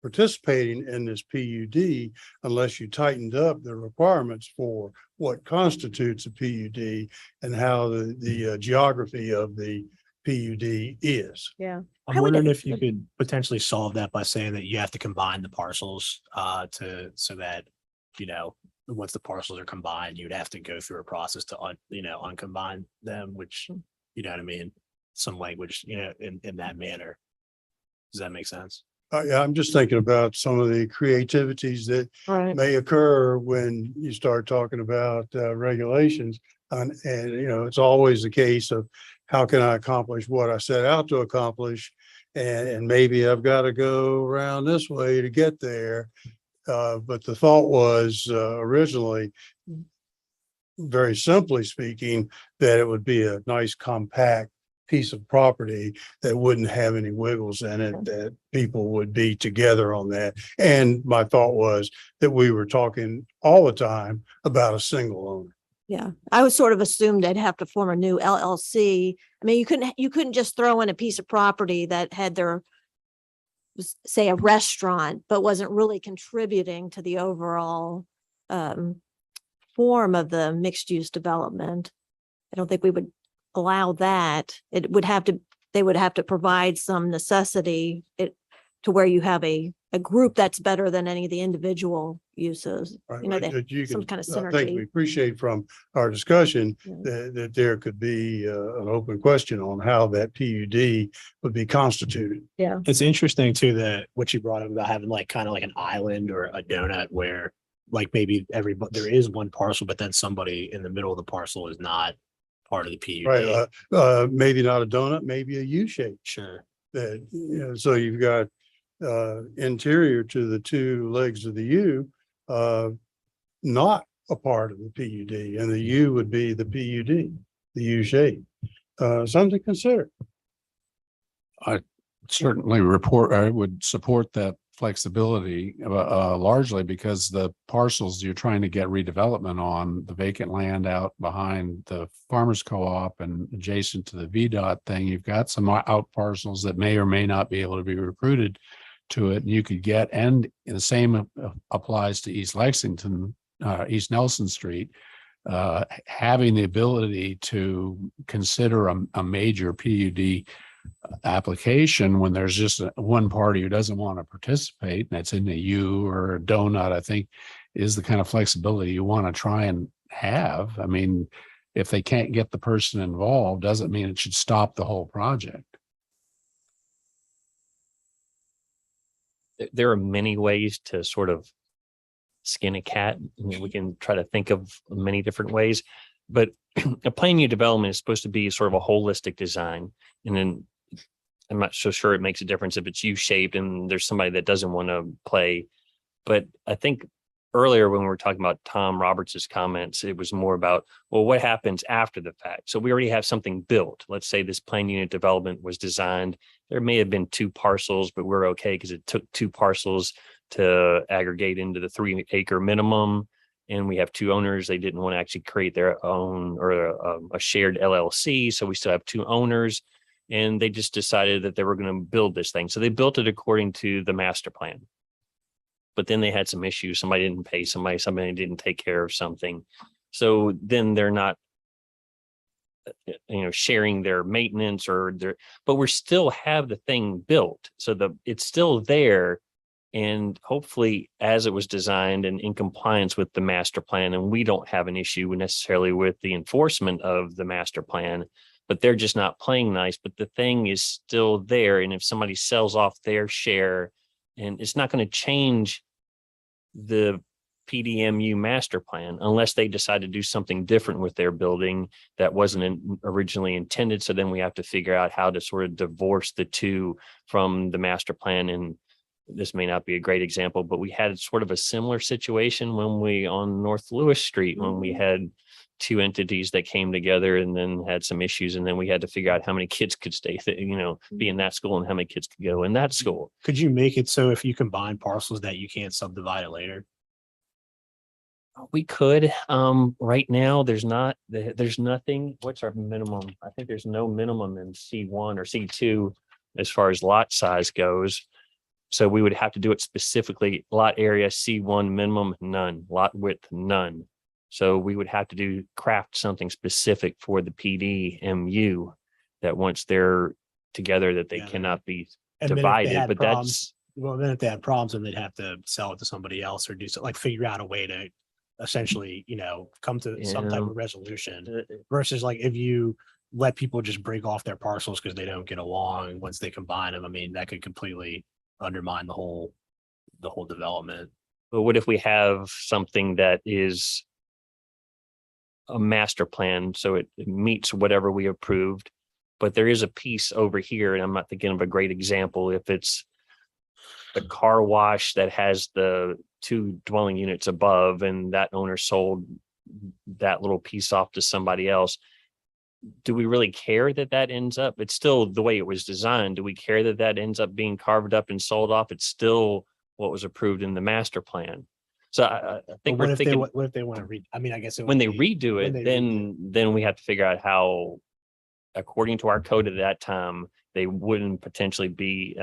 participating in this PUD unless you tightened up the requirements for what constitutes a PUD and how the geography of the PUD is. Yeah. I'm How would wondering it- if you could potentially solve that by saying that you have to combine the parcels so that, once the parcels are combined, you'd have to go through a process to uncombine them, which, you know what I mean? Some language, in that manner. Does that make sense? Yeah, I'm just thinking about some of the creativities that Right. may occur when you start talking about regulations. And it's always the case of how can I accomplish what I set out to accomplish? And maybe I've got to go around this way to get there. But the thought was originally, very simply speaking, that it would be a nice compact piece of property that wouldn't have any wiggles in it, that people would be together on that. And my thought was that we were talking all the time about a single owner. Yeah, I was sort of assumed they'd have to form a new LLC. I mean, you couldn't just throw in a piece of property that had their, say, a restaurant, but wasn't really contributing to the overall form of the mixed use development. I don't think we would allow that. They would have to provide some necessity to where you have a group that's better than any of the individual uses. Right, You know, but they- some kind of I think we synergy. appreciate from our discussion Yeah. that there could be an open question on how that PUD would be constituted. Yeah. It's interesting too, that what you brought up about having like kind of like an island or a donut where like maybe there is one parcel, but then somebody in the middle of the parcel is not part of the PUD. Right, maybe not a donut, maybe a U shape. Sure. That, you know, so you've got interior to the two legs of the U, not a part of the PUD, and the U would be the PUD, the U shape. Something to consider. Certainly I would support that flexibility, largely because the parcels you're trying to get redevelopment on, the vacant land out behind the farmers co-op and adjacent to the VDOT thing, you've got some out parcels that may or may not be able to be recruited to it. And you could get, and the same applies to East Lexington, East Nelson Street, having the ability to consider a major PUD application when there's just one party who doesn't want to participate, and that's in a U or a donut, I think is the kind of flexibility you want to try and have. I mean, if they can't get the person involved, doesn't mean it should stop the whole project. There are many ways to sort of skin a cat. I mean, we can try to think of many different ways, but a plan unit development is supposed to be sort of a holistic design. And then I'm not so sure it makes a difference if it's U-shaped and there's somebody that doesn't want to play. But I think earlier when we were talking about Tom Roberts's comments, it was more about, well, what happens after the fact? So we already have something built. Let's say this plan unit development was designed. There may have been 2 parcels, but we're okay because it took 2 parcels to aggregate into the 3-acre minimum. And we have 2 owners. They didn't want to actually create their own or a shared LLC. So we still have 2 owners. And they just decided that they were going to build this thing. So they built it according to the master plan. But then they had some issues. Somebody didn't pay somebody didn't take care of something. So then they're not, sharing their maintenance but we still have the thing built. So it's still there. And hopefully as it was designed and in compliance with the master plan, and we don't have an issue necessarily with the enforcement of the master plan, but they're just not playing nice, but the thing is still there. And if somebody sells off their share, and it's not going to change the PDMU master plan unless they decide to do something different with their building that wasn't originally intended. So then we have to figure out how to sort of divorce the two from the master plan. And this may not be a great example, but we had sort of a similar situation on North Lewis Street, when we had 2 entities that came together and then had some issues. And then we had to figure out how many kids could stay, be in that school and how many kids could go in that school. Could you make it so if you combine parcels that you can't subdivide it later? We could, right now, there's nothing. What's our minimum? I think there's no minimum in C1 or C2 as far as lot size goes. So we would have to do it specifically. Lot area C1 minimum, none. Lot width, none. So we would have to craft something specific for the PDMU that once they're together that they Yeah. cannot be And then if they divided. had But problems, well, then if they had problems, then they'd have to sell it to somebody else or do so, like figure out a way to essentially, come to some type Yeah. of resolution versus like if you let people just break off their parcels because they don't get along once they combine them. I mean, that could completely undermine the whole development. But what if we have something that is a master plan, so it meets whatever we approved, but there is a piece over here, and I'm not thinking of a great example. If it's the car wash that has the 2 dwelling units above, and that owner sold that little piece off to somebody else, do we really care that that ends up? It's still the way it was designed. Do we care that that ends up being carved up and sold off? It's still what was approved in the master plan. So I But think what we're if they, thinking what if they want to read? I mean, I guess. when they redo when it, they then we have to figure out how, according to our code at that time, they wouldn't potentially be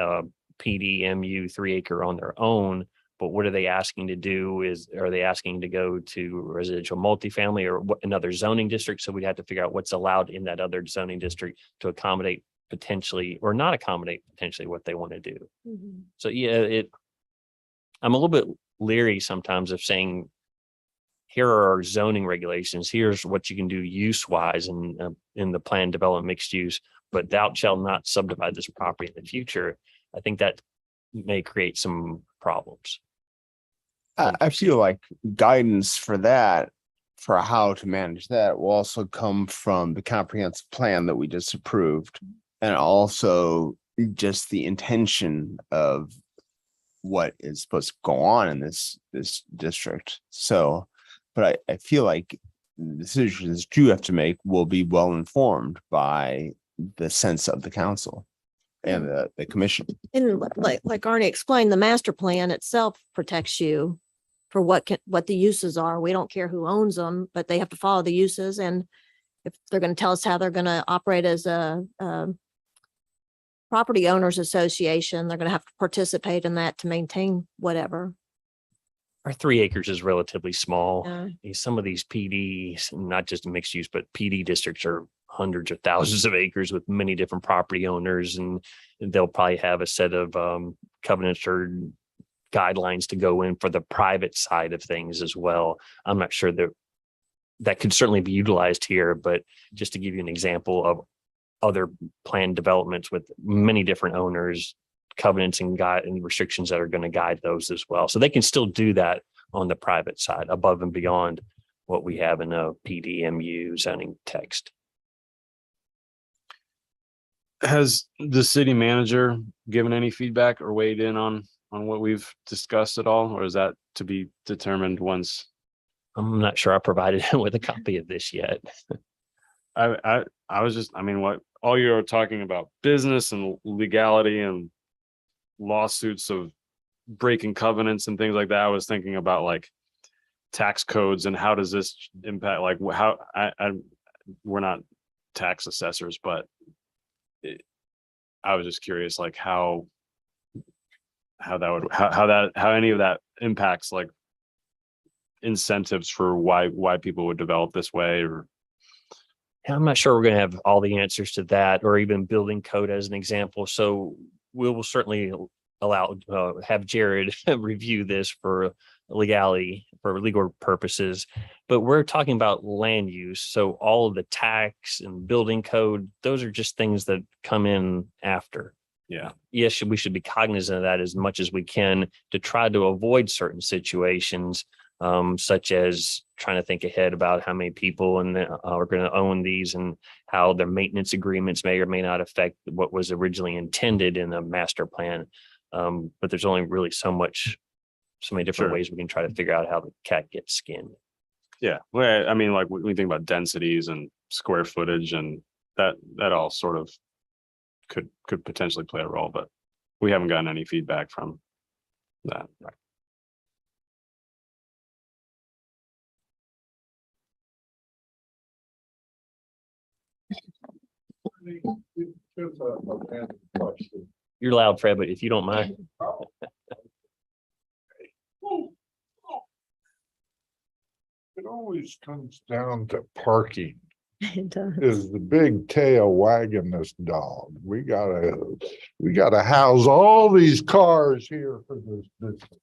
PDMU 3 acre on their own. But what are they asking to do? Are they asking to go to residential multifamily or another zoning district? So we'd have to figure out what's allowed in that other zoning district to accommodate potentially or not accommodate potentially what they want to do. So yeah, I'm a little bit leery sometimes of saying, here are our zoning regulations. Here's what you can do use wise in the planned development mixed use, but thou shalt not subdivide this property in the future. I think that may create some problems. I feel like guidance for that, for how to manage that, will also come from the comprehensive plan that we just approved. And also just the intention of what is supposed to go on in this district. So, but I feel like the decisions you have to make will be well informed by the sense of the council and the commission. And like Arnie explained, the master plan itself protects you for what the uses are. We don't care who owns them, but they have to follow the uses. And if they're going to tell us how they're going to operate as a property owners association, they're going to have to participate in that to maintain whatever. Our 3 acres is relatively small. Yeah. Some of these PDs, not just mixed use, but PD districts are hundreds of thousands of acres with many different property owners, and they'll probably have a set of covenants or guidelines to go in for the private side of things as well. I'm not sure that could certainly be utilized here, but just to give you an example of other planned developments with many different owners, covenants and restrictions that are going to guide those as well. So they can still do that on the private side above and beyond what we have in a PDMU zoning text. Has the city manager given any feedback or weighed in on what we've discussed at all, or is that to be determined once? I'm not sure I provided him with a copy of this yet. I was just, I mean, what all you're talking about business and legality and lawsuits of breaking covenants and things like that. I was thinking about like tax codes and how does this impact, like how we're not tax assessors, but I was just curious, like how any of that impacts like incentives for why people would develop this way. Or I'm not sure we're going to have all the answers to that, or even building code as an example. So we will certainly have Jared review this for legality, for legal purposes, but we're talking about land use. So all of the tax and building code, those are just things that come in after. yeah, Yes, we should be cognizant of that as much as we can to try to avoid certain situations, such as trying to think ahead about how many people are going to own these and how their maintenance agreements may or may not affect what was originally intended in the master plan. But there's only really so many different Sure. ways we can try to figure out how the cat gets skinned. yeah. Well, I mean, like we think about densities and square footage, and that all sort of could potentially play a role, but we haven't gotten any feedback from that. Here's a random question. You're loud, Fred, but if you don't mind. It always comes down to parking. It does. Is the big tail wagging this dog. We gotta house all these cars here for this business.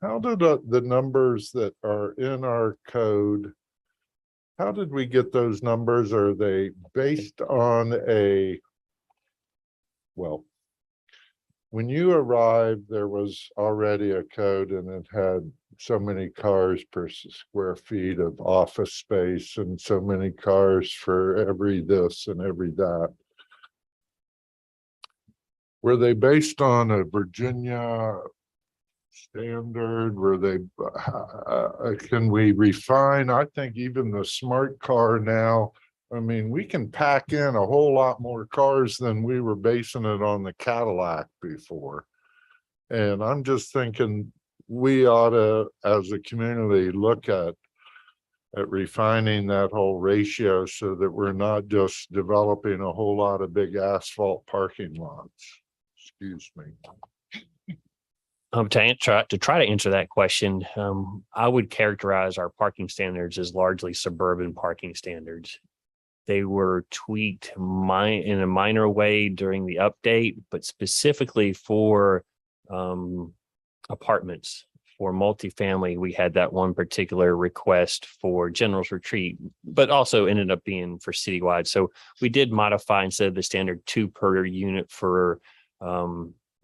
How did the numbers that are in our code, how did we get those numbers? Are they based on well, when you arrived, there was already a code and it had so many cars per square feet of office space and so many cars for every this and every that. Were they based on a Virginia standard? Were they, can we refine? I think even the smart car now I mean, we can pack in a whole lot more cars than we were basing it on the Cadillac before. And I'm just thinking we ought to, as a community, look at refining that whole ratio so that we're not just developing a whole lot of big asphalt parking lots. Excuse me. To try to answer that question, I would characterize our parking standards as largely suburban parking standards. They were tweaked in a minor way during the update, but specifically for apartments. For multifamily, we had that one particular request for General's Retreat, but also ended up being for citywide. So we did modify, instead of the standard 2 per unit for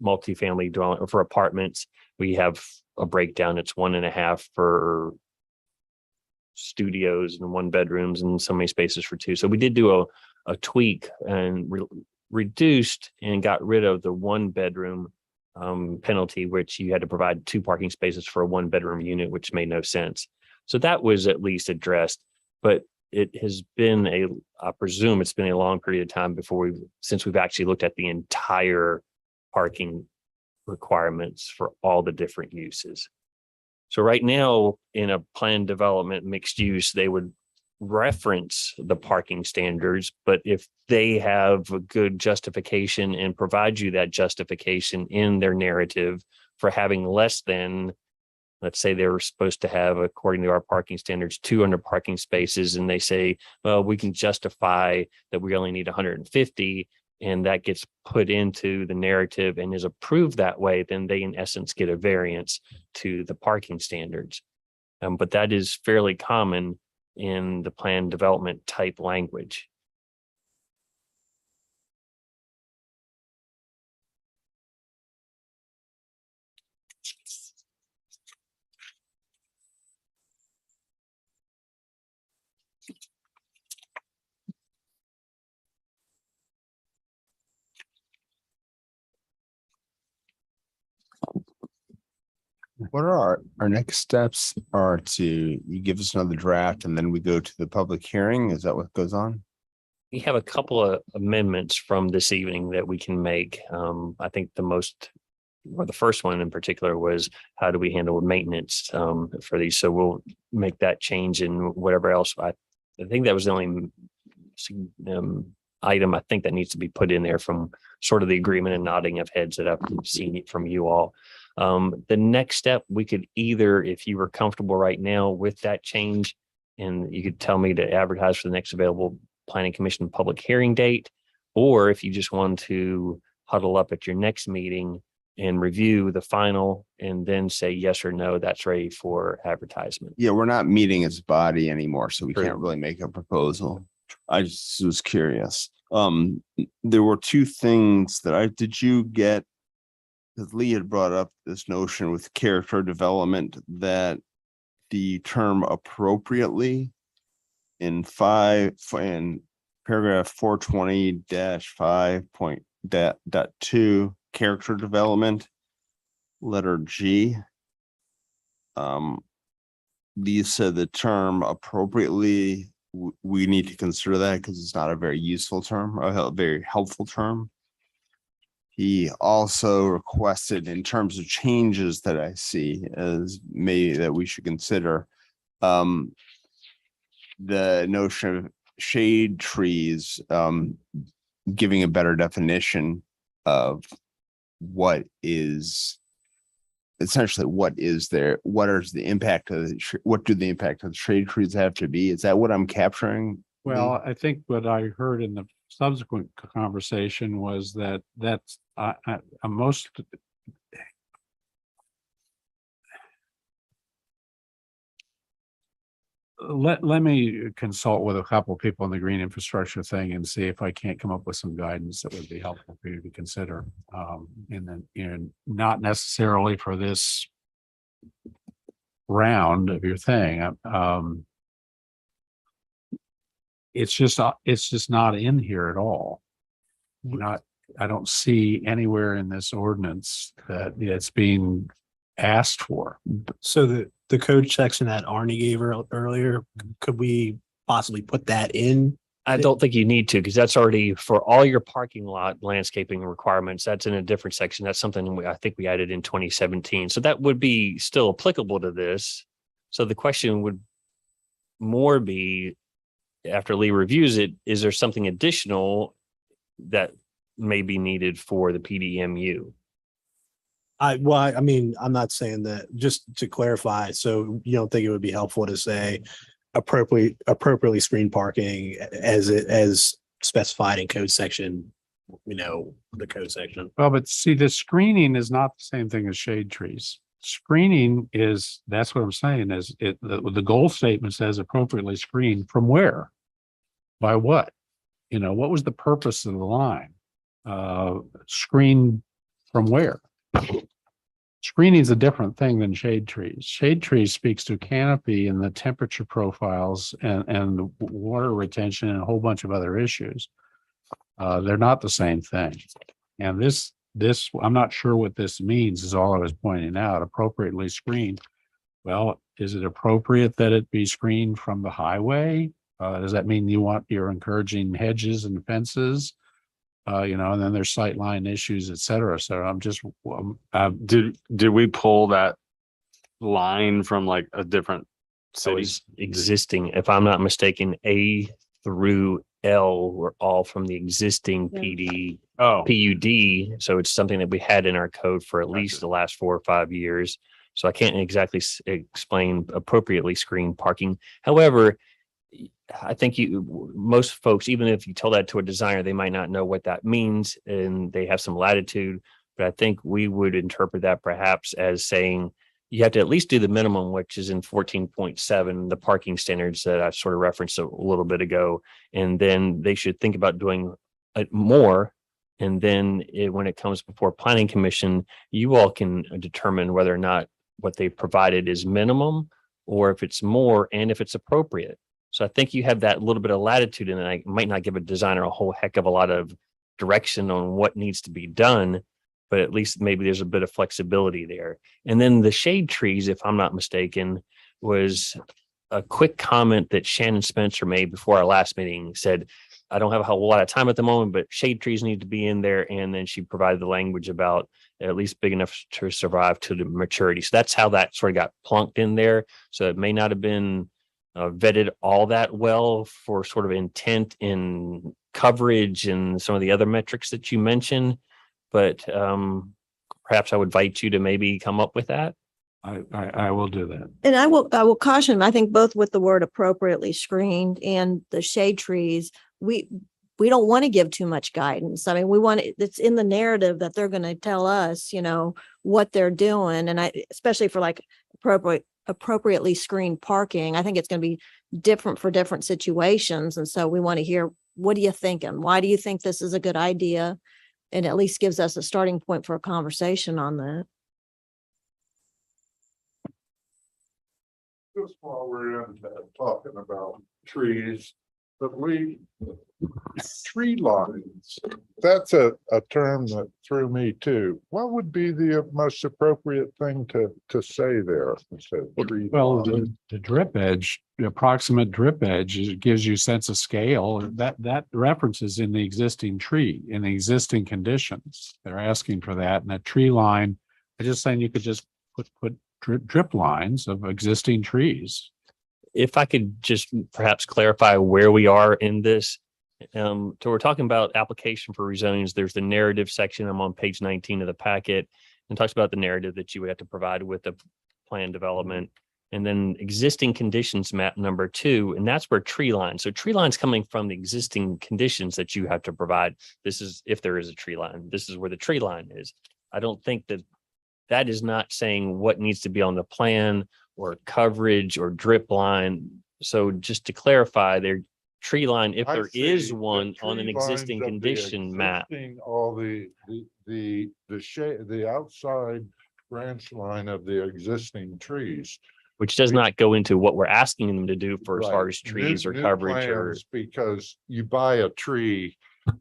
multifamily dwelling for apartments, we have a breakdown. It's 1.5 for studios and 1 bedrooms and so many spaces for 2. So we did do a tweak and reduced and got rid of the 1 bedroom penalty, which you had to provide 2 parking spaces for a 1 bedroom unit, which made no sense. So that was at least addressed, but it has been I presume it's been a long period of time since we've actually looked at the entire parking requirements for all the different uses. So right now in a planned development mixed use, they would reference the parking standards, but if they have a good justification and provide you that justification in their narrative for having less than, let's say they were supposed to have, according to our parking standards, 200 parking spaces, and they say, well, we can justify that we only need 150, and that gets put into the narrative and is approved that way, then they in essence get a variance to the parking standards. But that is fairly common in the planned development type language. What are our next steps are you give us another draft and then we go to the public hearing? Is that what goes on? We have a couple of amendments from this evening that we can make. I think the first one in particular was how do we handle maintenance for these? So we'll make that change and whatever else. I think that was the only item I think that needs to be put in there from sort of the agreement and nodding of heads that I've seen it from you all. The next step, we could either, if you were comfortable right now with that change, and you could tell me to advertise for the next available planning commission public hearing date, or if you just want to huddle up at your next meeting and review the final and then say yes or no, that's ready for advertisement. Yeah, we're not meeting as a body anymore, so we True. can't really make a proposal. I just was curious. There were 2 things that did you get? Because Lee had brought up this notion with character development that the term appropriately in paragraph 420-5.2 character development, letter G. Lee said the term appropriately, we need to consider that because it's not a very useful term, a very helpful term. He also requested, in terms of changes that I see as maybe that we should consider, the notion of shade trees, giving a better definition of what is essentially what is there, what is the impact of what do the impact of the shade trees have to be? Is that what I'm capturing? Well, I think what I heard in the subsequent conversation was that's most. Let me consult with a couple of people in the green infrastructure thing and see if I can't come up with some guidance that would be helpful for you to consider. And then, not necessarily for this round of your thing. It's just not in here at all. I don't see anywhere in this ordinance that it's being asked for. So the code section that Arnie gave earlier, could we possibly put that in I don't think you need to, because that's already for all your parking lot landscaping requirements. That's in a different section. That's something I think we added in 2017. So that would be still applicable to this. So the question would more be, after Lee reviews it, is there something additional that may be needed for the PDMU? I mean, I'm not saying that, just to clarify, so you don't think it would be helpful to say appropriately screened parking as specified in code section, the code section. Well, but see, the screening is not the same thing as shade trees. Screening is, that's what I'm saying, is the goal statement says appropriately screened from where? By what? What was the purpose of the line? Screen from where? Screening is a different thing than shade trees. Shade trees speaks to canopy and the temperature profiles and the water retention and a whole bunch of other issues. They're not the same thing. And this, I'm not sure what this means, is all I was pointing out. Appropriately screened. Well, is it appropriate that it be screened from the highway? Does that mean you're encouraging hedges and fences? And then there's sightline issues, et cetera. So I'm just, Did we pull that line from like a different So city? it's existing, if I'm not mistaken, A through L were all from the existing Yeah. PD, Oh, PUD. So it's something that we had in our code for at least the last 4 or 5 years. So I can't exactly explain appropriately screened parking. However, I think most folks, even if you tell that to a designer, they might not know what that means and they have some latitude. But I think we would interpret that perhaps as saying you have to at least do the minimum, which is in 14.7, the parking standards that I sort of referenced a little bit ago. And then they should think about doing more. And then when it comes before planning commission, you all can determine whether or not what they provided is minimum or if it's more and if it's appropriate. So I think you have that little bit of latitude, and I might not give a designer a whole heck of a lot of direction on what needs to be done, but at least maybe there's a bit of flexibility there. And then the shade trees, if I'm not mistaken, was a quick comment that Shannon Spencer made before our last meeting. Said, I don't have a whole lot of time at the moment, but shade trees need to be in there. And then she provided the language about at least big enough to survive to the maturity. So that's how that sort of got plunked in there. So it may not have been vetted all that well for sort of intent in coverage and some of the other metrics that you mentioned, but perhaps I would invite you to maybe come up with that. I will do that. And I will caution, I think both with the word appropriately screened and the shade trees, we don't want to give too much guidance. I mean, it's in the narrative that they're going to tell us, what they're doing. And especially for like appropriately screened parking, I think it's going to be different for different situations. And so we want to hear, what are you thinking? Why do you think this is a good idea? And at least gives us a starting point for a conversation on that. Just while we're in that, talking about trees, but tree lines, that's a term that threw me too. What would be the most appropriate thing to say there? Instead of tree Well, line? the drip edge, the approximate drip edge, it gives you a sense of scale. That references in the existing tree, in the existing conditions. They're asking for that. And a tree line, I'm just saying you could just put drip lines of existing trees. If I could just perhaps clarify where we are in this. So we're talking about application for rezonings. There's the narrative section. I'm on page 19 of the packet and talks about the narrative that you would have to provide with the plan development. And then existing conditions map number 2, and that's where tree line. So tree lines coming from the existing conditions that you have to provide. This is if there is a tree line. This is where the tree line is. I don't think that is not saying what needs to be on the plan or coverage or drip line. So just to clarify, their tree line, if I there see is the one on an tree existing lines of the condition map. All the shade, the outside branch line of the existing trees. Which does not go into what we're asking them to do for as far Right. as trees or New coverage or. plans, because you buy a tree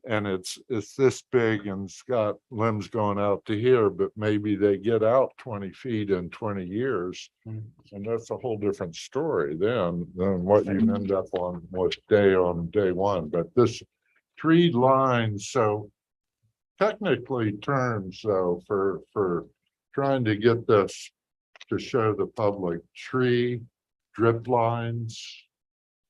And it's this big and it's got limbs going out to here, but maybe they get out 20 feet in 20 years. And that's a whole different story then than what you end up on day one. But this tree line, so technically terms though, for trying to get this to show the public, tree drip lines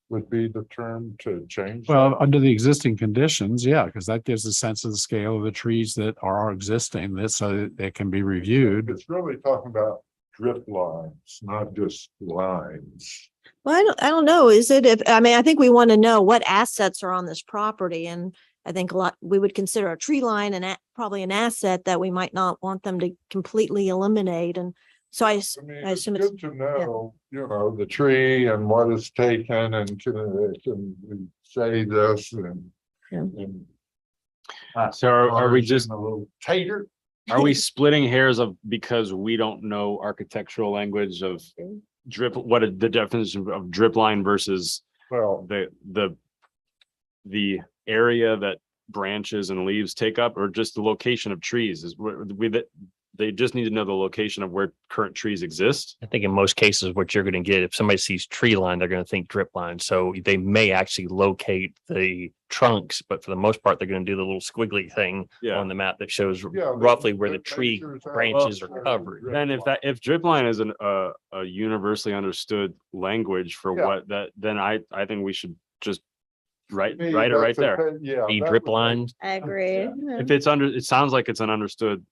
would be the term to change. Well, that? under the existing conditions, yeah, because that gives a sense of the scale of the trees that are existing, that so that they can be reviewed. It's really talking about drip lines, not just lines. Well, I don't know. Is it if, I mean, I think we want to know what assets are on this property, and I think a lot, we would consider a tree line and probably an asset that we might not want them to completely eliminate. And so I mean, I it's assume it's, good to know, you know, the tree and what is taken and can we say this and. Yeah. and So are we ours just, in a little tighter? are we splitting hairs of, because we don't know architectural language of drip, what is the definition of drip line versus Well, the area that branches and leaves take up, or just the location of trees is where they just need to know the location of where current trees exist. I think in most cases, what you're going to get, if somebody sees tree line, they're going to think drip line. So they may actually locate the trunks, but for the most part, they're going to do the little squiggly thing Yeah. on the map that shows yeah, roughly where the that tree measures out branches where are the covered. drip Then line- if drip line is a universally understood language for Yeah. what that, then I think we should just write Me, it right that's there. Yeah. The that drip would make- lines. I agree. If it's it sounds like it's an understood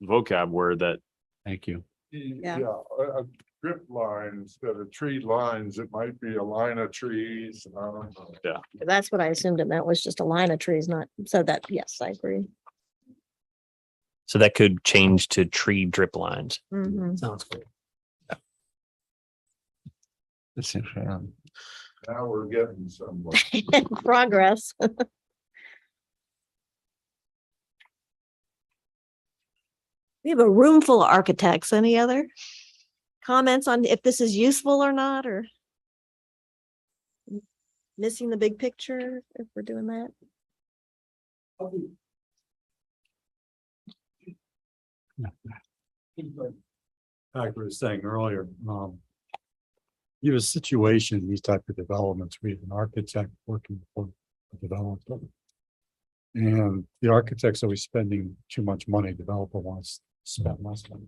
vocab word that, Thank you. Yeah, a drip line instead of tree lines, it might be a line of trees. I don't know. That's what I assumed it meant, was just a line of trees, not, so that, yes, I agree. So that could change to tree drip lines. Mhm. Sounds good. Now we're getting somewhere. Progress. We have a room full of architects. Any other comments on if this is useful or not, or missing the big picture if we're doing that? Like we were saying earlier, you have a situation in these type of developments, we have an architect working for a developer. And the architect's always spending too much money, developer wants to spend less money.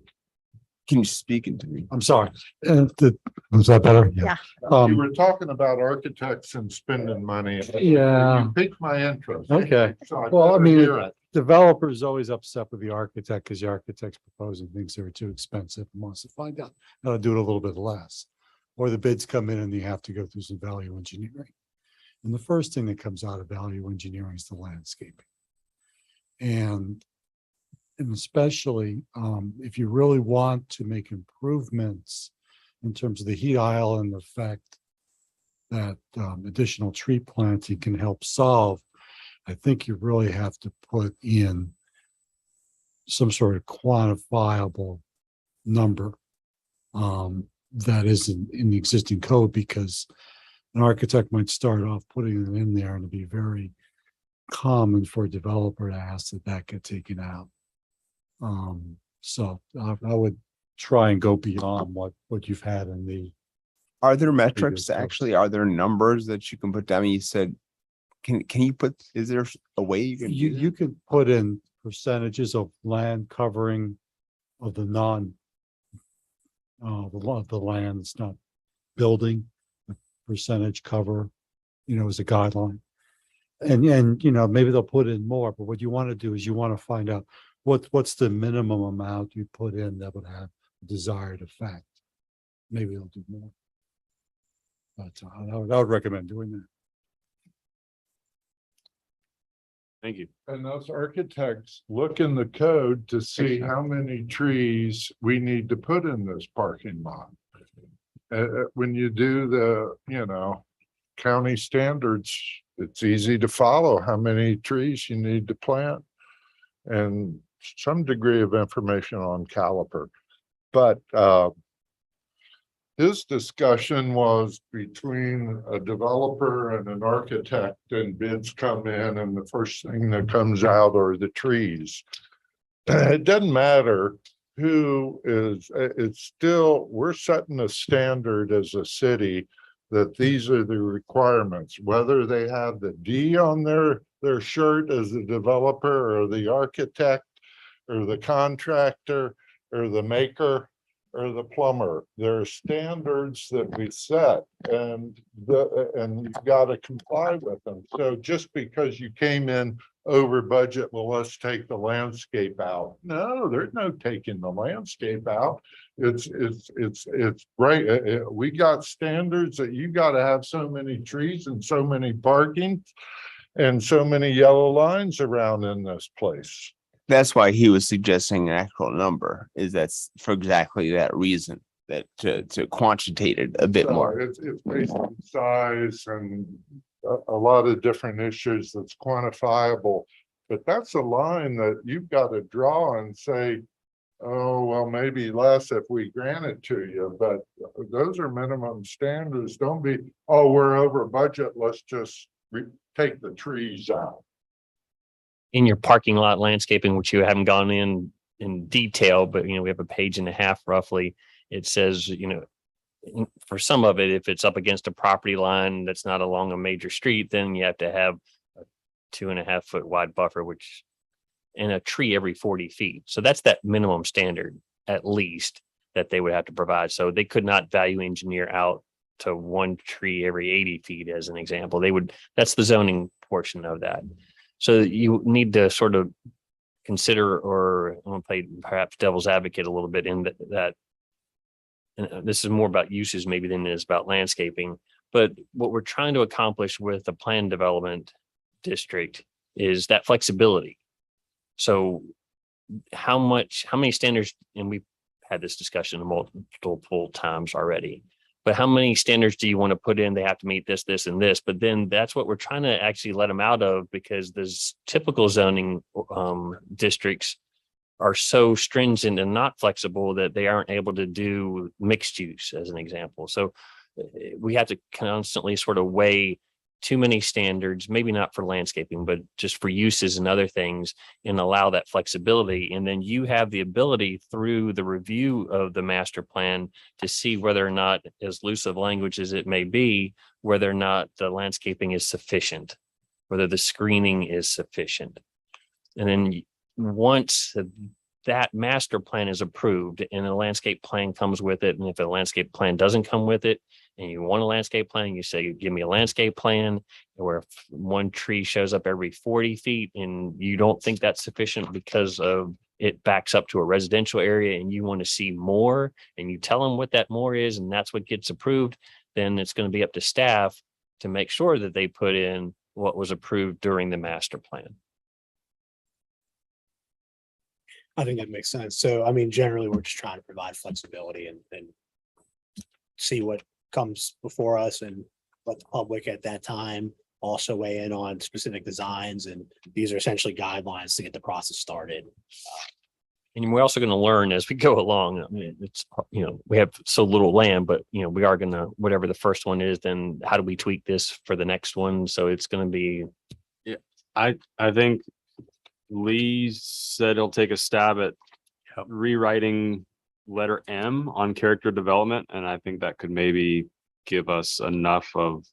Can you speak into me? I'm sorry, was that better? Yeah. You were talking about architects and spending money. Yeah. You piqued my interest. Okay, So well, I better mean, hear it. developer is always upset with the architect because the architect's proposing things that are too expensive and wants to find out how to do it a little bit less. Or the bids come in and you have to go through some value engineering. And the first thing that comes out of value engineering is the landscaping. And especially if you really want to make improvements in terms of the heat aisle and the fact that additional tree planting can help solve, I think you really have to put in some sort of quantifiable number that isn't in the existing code, because an architect might start off putting it in there and it'd be very common for a developer to ask that get taken out. So I would try and go beyond what you've had in the. Are there metrics, code. actually? Are there numbers that you can put down? You said, can you put, is there a way you can? do that? You could put in percentages of land covering of the the land that's not building, the percentage cover, as a guideline. And maybe they'll put in more, but what you want to do is you want to find out what's the minimum amount you put in that would have a desired effect. Maybe they'll do more. But I would recommend doing that. thank you. And those architects look in the code to see how many trees we need to put in this parking lot. When you do the, county standards, it's easy to follow how many trees you need to plant. And some degree of information on caliper. But his discussion was between a developer and an architect, and bids come in and the first thing that comes out are the trees. It doesn't matter who is, it's still, we're setting a standard as a city that these are the requirements, whether they have the D on their shirt as the developer or the architect or the contractor or the maker or the plumber. There are standards that we set, and you've got to comply with them. So just because you came in over budget, well, let's take the landscape out. No, there's no taking the landscape out. It's right. We got standards that you got to have so many trees and so many parking and so many yellow lines around in this place. That's why he was suggesting an actual number, is that's for exactly that reason, that to quantitate it a bit So more. It's based on size and a lot of different issues that's quantifiable. But that's a line that you've got to draw and say, oh, well, maybe less if we grant it to you, but those are minimum standards. Don't be, oh, we're over budget, let's just take the trees out. In your parking lot landscaping, which you haven't gone in detail, but we have a page and a half roughly. It says, for some of it, if it's up against a property line that's not along a major street, then you have to have a 2.5 foot wide buffer, which and a tree every 40 feet. So that's that minimum standard, at least, that they would have to provide. So they could not value engineer out to one tree every 80 feet, as an example. That's the zoning portion of that. So you need to sort of consider, or I want to play perhaps devil's advocate a little bit in that. And this is more about uses maybe than it is about landscaping. But what we're trying to accomplish with the plan development district is that flexibility. So how many standards, and we've had this discussion multiple times already, but how many standards do you want to put in? They have to meet this, this, and this. But then that's what we're trying to actually let them out of, because there's typical zoning districts are so stringent and not flexible that they aren't able to do mixed use, as an example. So we have to constantly sort of weigh too many standards, maybe not for landscaping, but just for uses and other things, and allow that flexibility. And then you have the ability through the review of the master plan to see whether or not, as loose of language as it may be, whether or not the landscaping is sufficient, whether the screening is sufficient. And then once that master plan is approved and a landscape plan comes with it, and if a landscape plan doesn't come with it, and you want a landscape plan, you say, give me a landscape plan, where if one tree shows up every 40 feet and you don't think that's sufficient because of it backs up to a residential area and you want to see more, and you tell them what that more is, and that's what gets approved, then it's going to be up to staff to make sure that they put in what was approved during the master plan. I think that makes sense. So, I mean, generally, we're just trying to provide flexibility and see what comes before us, and let the public at that time also weigh in on specific designs. And these are essentially guidelines to get the process started. And we're also going to learn as we go along. I mean, it's, we have so little land, but, we are going to, whatever the first one is, then how do we tweak this for the next one? So it's going to be. I think Lee said he'll take a stab at rewriting letter M on character development. And I think that could maybe give us enough of,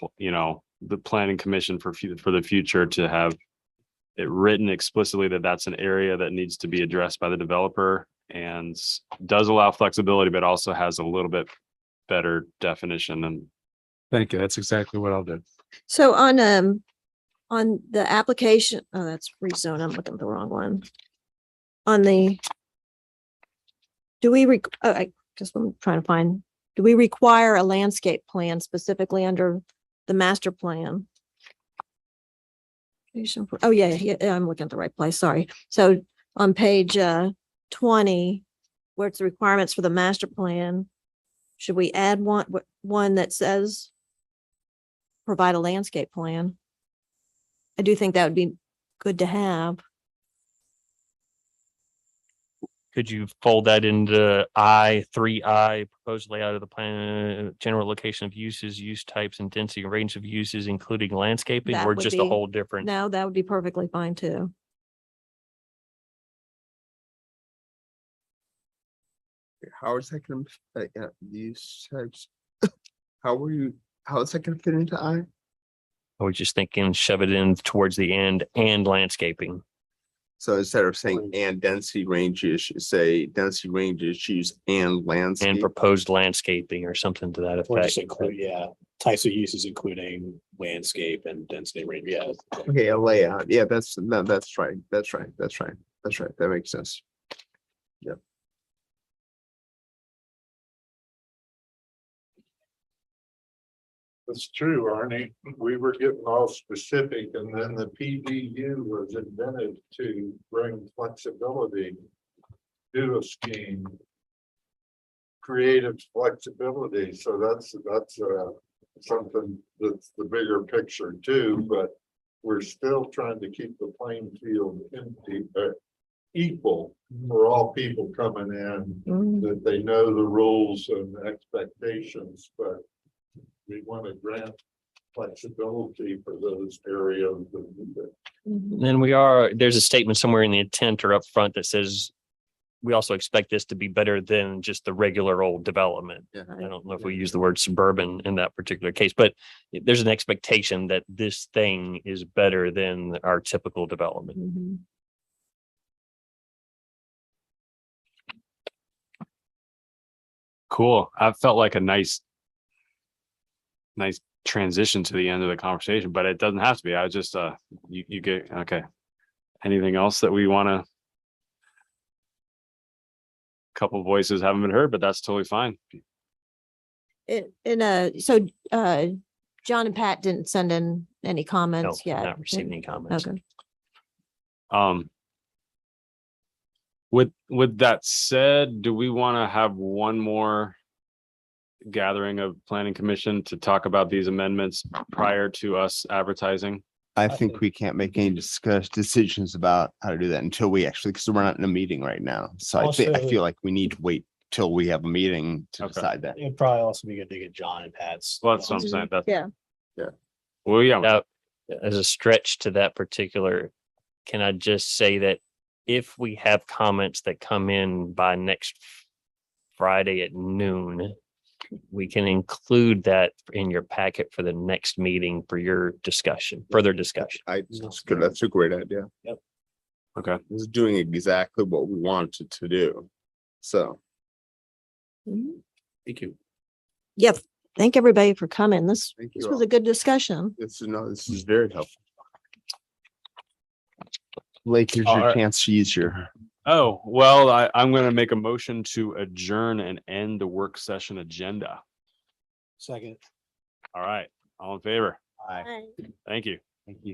the planning commission for the future to have it written explicitly that that's an area that needs to be addressed by the developer, and does allow flexibility, but also has a little bit better definition. And Thank you. That's exactly what I'll do. So on the application, oh, that's rezone. I'm looking at the wrong one. On the, I just I'm trying to find, do we require a landscape plan specifically under the master plan? Oh, yeah, I'm looking at the right place. Sorry. So on page 20, where it's the requirements for the master plan, should we add one that says provide a landscape plan? I do think that would be good to have. Could you fold that into I, proposed layout of the plan, general location of uses, use types and density and range of uses, including landscaping, That or would just a be- whole different? No, that would be perfectly fine too. How is that gonna, these types? How is that gonna fit into I? I was just thinking shove it in towards the end and landscaping. So instead of saying and density ranges, you say density ranges use and And landscape. proposed landscaping or something to that Or just effect. include, yeah, types of uses including landscape and density range, yeah. Okay, a layout. Yeah, that's right. That's right. That's right. That makes sense. It's true, Arnie. We were getting all specific and then the PDU was invented to bring flexibility to a scheme. Creative flexibility, so that's something that's the bigger picture too, but we're still trying to keep the playing field empty, equal for all people coming in, Mm. that they know the rules and expectations, but we want to grant flexibility for those areas. Mhm. Then there's a statement somewhere in the intent or up front that says we also expect this to be better than just the regular old development. Yeah. I don't know if we use the word suburban in that particular case, but there's an expectation that this thing is better than our typical development. Mhm. Cool. I felt like a nice transition to the end of the conversation, but it doesn't have to be. I just, you get, okay. Anything else that we want to? Couple voices haven't been heard, but that's totally fine. John and Pat didn't send in any No, comments I've yet. not received any comments. Okay. With that said, do we want to have one more gathering of planning commission to talk about these amendments prior to us advertising? I think we can't make any decisions about how to do that until we actually, because we're not in a meeting right now. So I Also- feel like we need to wait till we have a meeting to Okay. decide that. It'd probably also be good to get John and Pat's. Well, that's what I'm saying. That's, Yeah. well, yeah, Now, as a stretch to that particular, can I just say that if we have comments that come in by next Friday at noon, we can include that in your packet for the next meeting for your discussion, further discussion. That's good. That's a great idea. okay. It's doing exactly what we wanted to do. So. Mhm. Thank you. Yep. Thank everybody for coming. This Thank you was all. a good discussion. This is very helpful. Blake, here's All your right. chance to use your. Oh, well, I'm going to make a motion to adjourn and end the work session agenda. Second. All right. All in favor? Aye. Thank you. Thank you.